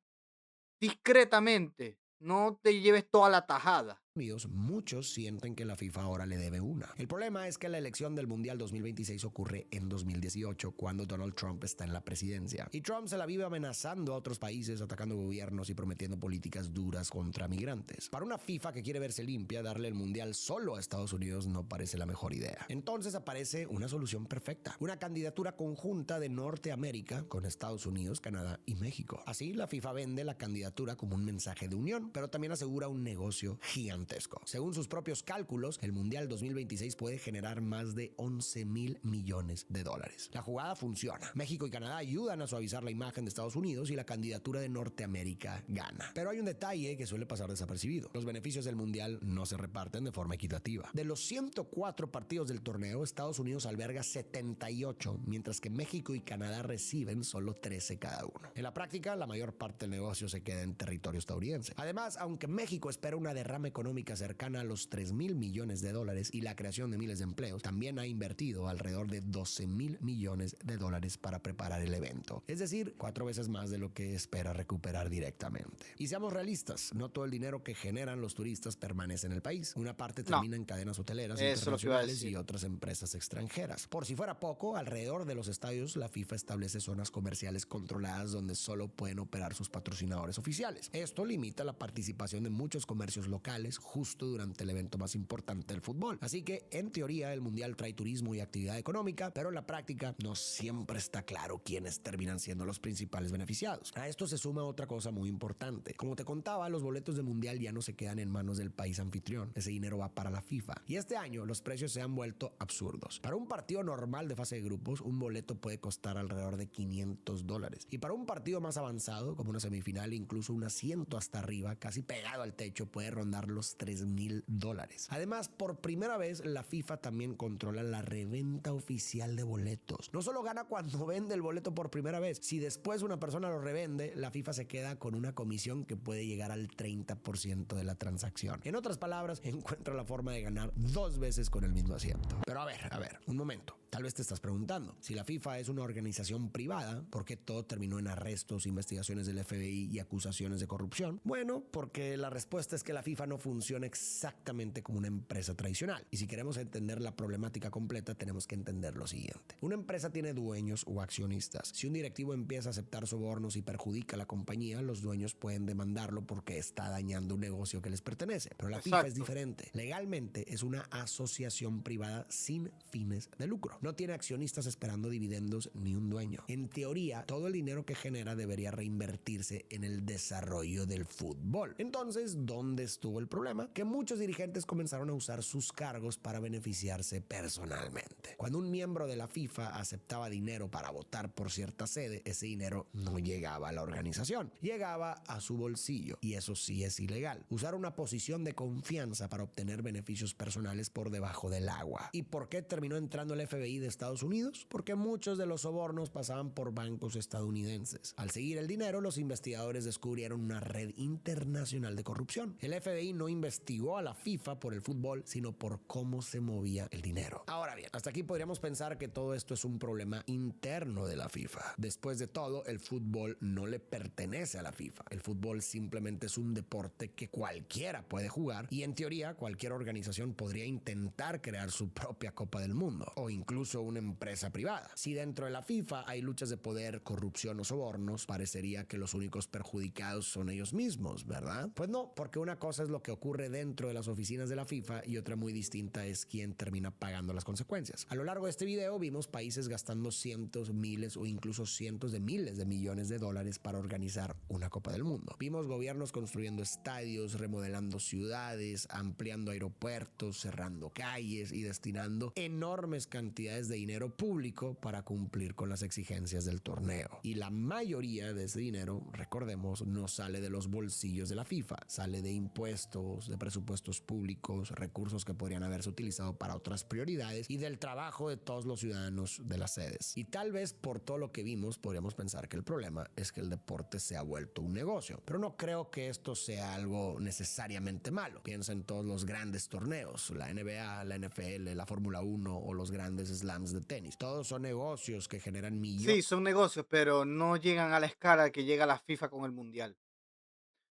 discretamente. No te lleves toda la tajada. Unidos, muchos sienten que la FIFA ahora le debe una. El problema es que la elección del Mundial 2026 ocurre en 2018, cuando Donald Trump está en la presidencia. Y Trump se la vive amenazando a otros países, atacando gobiernos y prometiendo políticas duras contra migrantes. Para una FIFA que quiere verse limpia, darle el Mundial solo a Estados Unidos no parece la mejor idea. Entonces aparece una solución perfecta, una candidatura conjunta de Norteamérica con Estados Unidos, Canadá y México. Así, la FIFA vende la candidatura como un mensaje de unión, pero también asegura un negocio gigante. Según sus propios cálculos, el Mundial 2026 puede generar más de 11,000 millones de dólares. La jugada funciona. México y Canadá ayudan a suavizar la imagen de Estados Unidos y la candidatura de Norteamérica gana. Pero hay un detalle que suele pasar desapercibido. Los beneficios del Mundial no se reparten de forma equitativa. De los 104 partidos del torneo, Estados Unidos alberga 78, mientras que México y Canadá reciben solo 13 cada uno. En la práctica, la mayor parte del negocio se queda en territorio estadounidense. Además, aunque México espera una derrama económica cercana a los 3,000 millones de dólares y la creación de miles de empleos, también ha invertido alrededor de 12,000 millones de dólares para preparar el evento. Es decir, 4 veces más de lo que espera recuperar directamente. Y seamos realistas, no todo el dinero que generan los turistas permanece en el país. Una parte No, termina en cadenas hoteleras eso es lo que iba a internacionales y decir. otras empresas extranjeras. Por si fuera poco, alrededor de los estadios, la FIFA establece zonas comerciales controladas donde solo pueden operar sus patrocinadores oficiales. Esto limita la participación de muchos comercios locales justo durante el evento más importante del fútbol. Así que, en teoría, el Mundial trae turismo y actividad económica, pero en la práctica no siempre está claro quiénes terminan siendo los principales beneficiados. A esto se suma otra cosa muy importante. Como te contaba, los boletos del Mundial ya no se quedan en manos del país anfitrión. Ese dinero va para la FIFA. Y este año los precios se han vuelto absurdos. Para un partido normal de fase de grupos, un boleto puede costar alrededor de $500. Y para un partido más avanzado, como una semifinal, incluso un asiento hasta arriba, casi pegado al techo, puede rondar los $3,000. Además, por primera vez, la FIFA también controla la reventa oficial de boletos. No solo gana cuando vende el boleto por primera vez, si después una persona lo revende, la FIFA se queda con una comisión que puede llegar al 30% de la transacción. En otras palabras, encuentra la forma de ganar 2 veces con el mismo asiento. Pero a ver, un momento. Tal vez te estás preguntando, si la FIFA es una organización privada, ¿por qué todo terminó en arrestos, investigaciones del FBI y acusaciones de corrupción? Bueno, porque la respuesta es que la FIFA no funciona exactamente como una empresa tradicional. Y si queremos entender la problemática completa, tenemos que entender lo siguiente. Una empresa tiene dueños o accionistas. Si un directivo empieza a aceptar sobornos y perjudica a la compañía, los dueños pueden demandarlo porque está dañando un negocio que les pertenece. Pero la FIFA es Exacto. diferente. Legalmente es una asociación privada sin fines de lucro. No tiene accionistas esperando dividendos ni un dueño. En teoría, todo el dinero que genera debería reinvertirse en el desarrollo del fútbol. Entonces, ¿dónde estuvo el problema? Que muchos dirigentes comenzaron a usar sus cargos para beneficiarse personalmente. Cuando un miembro de la FIFA aceptaba dinero para votar por cierta sede, ese dinero no llegaba a la organización, llegaba a su bolsillo. Y eso sí es ilegal. Usar una posición de confianza para obtener beneficios personales por debajo del agua. ¿Y por qué terminó entrando el FBI de Estados Unidos? Porque muchos de los sobornos pasaban por bancos estadounidenses. Al seguir el dinero, los investigadores descubrieron una red internacional de corrupción. El FBI no investigó a la FIFA por el fútbol, sino por cómo se movía el dinero. Ahora bien, hasta aquí podríamos pensar que todo esto es un problema interno de la FIFA. Después de todo, el fútbol no le pertenece a la FIFA. El fútbol simplemente es un deporte que cualquiera puede jugar y en teoría cualquier organización podría intentar crear su propia Copa del Mundo o incluso una empresa privada. Si dentro de la FIFA hay luchas de poder, corrupción o sobornos, parecería que los únicos perjudicados son ellos mismos, ¿verdad? Pues no, porque una cosa es lo que ocurre dentro de las oficinas de la FIFA y otra muy distinta es quién termina pagando las consecuencias. A lo largo de este video vimos países gastando cientos, miles o incluso cientos de miles de millones de dólares para organizar una Copa del Mundo. Vimos gobiernos construyendo estadios, remodelando ciudades, ampliando aeropuertos, cerrando calles y destinando enormes cantidades cantidades de dinero público para cumplir con las exigencias del torneo. Y la mayoría de ese dinero, recordemos, no sale de los bolsillos de la FIFA, sale de impuestos, de presupuestos públicos, recursos que podrían haberse utilizado para otras prioridades y del trabajo de todos los ciudadanos de las sedes. Y tal vez por todo lo que vimos podríamos pensar que el problema es que el deporte se ha vuelto un negocio, pero no creo que esto sea algo necesariamente malo. Piensa en todos los grandes torneos, la NBA, la NFL, la Fórmula 1 o los grandes slams de tenis. Todos son negocios que generan millones. Sí, son negocios, pero no llegan a la escala que llega la FIFA con el Mundial.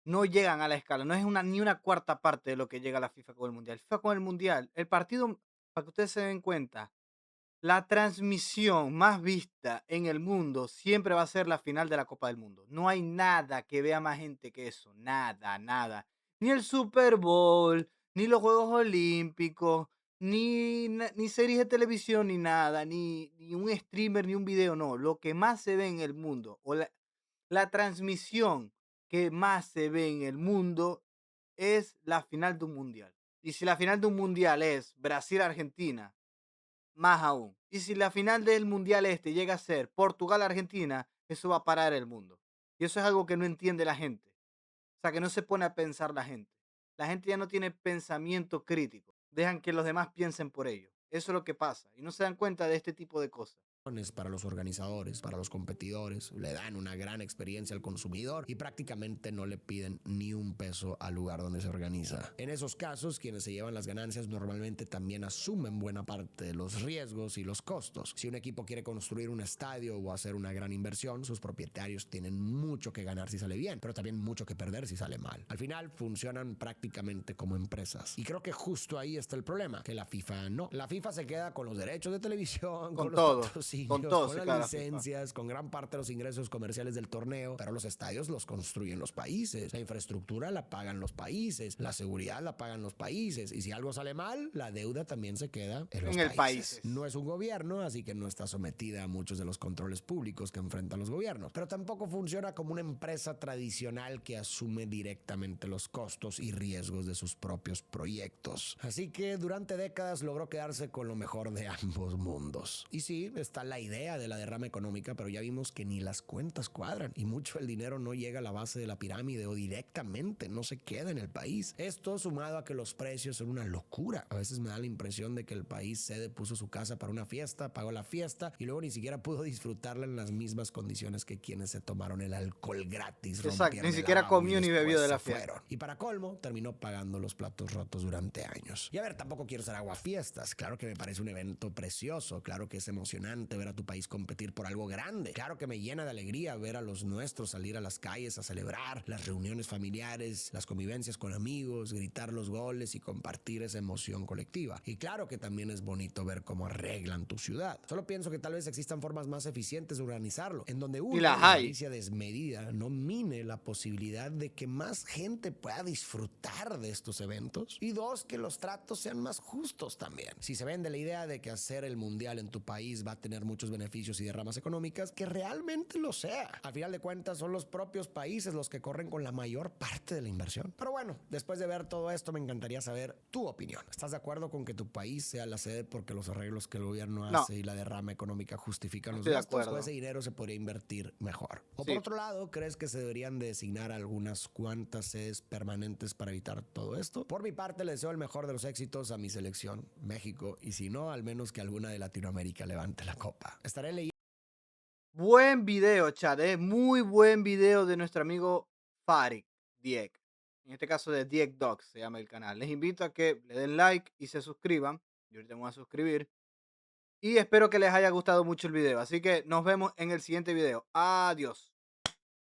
No llegan a la escala, no es ni una cuarta parte de lo que llega la FIFA con el Mundial. FIFA con el Mundial, el partido, para que ustedes se den cuenta, la transmisión más vista en el mundo siempre va a ser la final de la Copa del Mundo. No hay nada que vea más gente que eso. Nada, nada. Ni el Super Bowl, ni los Juegos Olímpicos, ni series de televisión, ni nada, ni un streamer, ni un video. No, lo que más se ve en el mundo, o la transmisión que más se ve en el mundo es la final de un mundial. Y si la final de un mundial es Brasil-Argentina, más aún. Y si la final del mundial este llega a ser Portugal-Argentina, eso va a parar el mundo. Y eso es algo que no entiende la gente. O sea, que no se pone a pensar la gente. La gente ya no tiene pensamiento crítico. Dejan que los demás piensen por ellos. Eso es lo que pasa. Y no se dan cuenta de este tipo de cosas. Para los organizadores, para los competidores, le dan una gran experiencia al consumidor y prácticamente no le piden ni un peso al lugar donde se organiza. En esos casos, quienes se llevan las ganancias normalmente también asumen buena parte de los riesgos y los costos. Si un equipo quiere construir un estadio o hacer una gran inversión, sus propietarios tienen mucho que ganar si sale bien, pero también mucho que perder si sale mal. Al final, funcionan prácticamente como empresas. Y creo que justo ahí está el problema, que la FIFA no. La FIFA se queda con los derechos de televisión, con Con los todo. patrocinios, Con todo con se las queda la FIFA. licencias, con gran parte de los ingresos comerciales del torneo, pero los estadios los construyen los países, la infraestructura la pagan los países, la seguridad la pagan los países, y si algo sale mal, la deuda también se queda en los En el países. país. No es un gobierno, así que no está sometida a muchos de los controles públicos que enfrentan los gobiernos, pero tampoco funciona como una empresa tradicional que asume directamente los costos y riesgos de sus propios proyectos. Así que durante décadas logró quedarse con lo mejor de ambos mundos. Y sí, está la idea de la derrama económica, pero ya vimos que ni las cuentas cuadran y mucho el dinero no llega a la base de la pirámide o directamente no se queda en el país. Esto sumado a que los precios son una locura. A veces me da la impresión de que el país sede puso su casa para una fiesta, pagó la fiesta y luego ni siquiera pudo disfrutarla en las mismas condiciones que quienes se tomaron el alcohol gratis. Exacto, ni siquiera comió ni bebió de la fiesta. Fueron. Y para colmo, terminó pagando los platos rotos durante años. Y a ver, tampoco quiero ser aguafiestas. Claro que me parece un evento precioso. Claro que es emocionante ver a tu país competir por algo grande. Claro que me llena de alegría ver a los nuestros salir a las calles a celebrar las reuniones familiares, las convivencias con amigos, gritar los goles y compartir esa emoción colectiva. Y claro que también es bonito ver cómo arreglan tu ciudad. Solo pienso que tal vez existan formas más eficientes de organizarlo, en donde Y uno, las la hay. avaricia desmedida, no mine la posibilidad de que más gente pueda disfrutar de estos eventos. Y dos, que los tratos sean más justos también. Si se vende la idea de que hacer el mundial en tu país va a tener muchos beneficios y derramas económicas, que realmente lo sea. Al final de cuentas son los propios países los que corren con la mayor parte de la inversión. Pero bueno, después de ver todo esto me encantaría saber tu opinión. ¿Estás de acuerdo con que tu país sea la sede porque los arreglos que el gobierno No, hace y la derrama económica justifican no los estoy de gastos? ¿O acuerdo. ese dinero se podría invertir mejor? O por Sí. otro lado, ¿crees que se deberían de designar algunas cuantas sedes permanentes para evitar todo esto? Por mi parte, le deseo el mejor de los éxitos a mi selección, México, y si no, al menos que alguna de Latinoamérica levante la copa. Estaré leyendo. Buen video, chat, muy buen video de nuestro amigo Farik Diek. En este caso de Diek Dogs se llama el canal. Les invito a que le den like y se suscriban. Yo ahorita me voy a suscribir. Y espero que les haya gustado mucho el video. Así que nos vemos en el siguiente video. Adiós.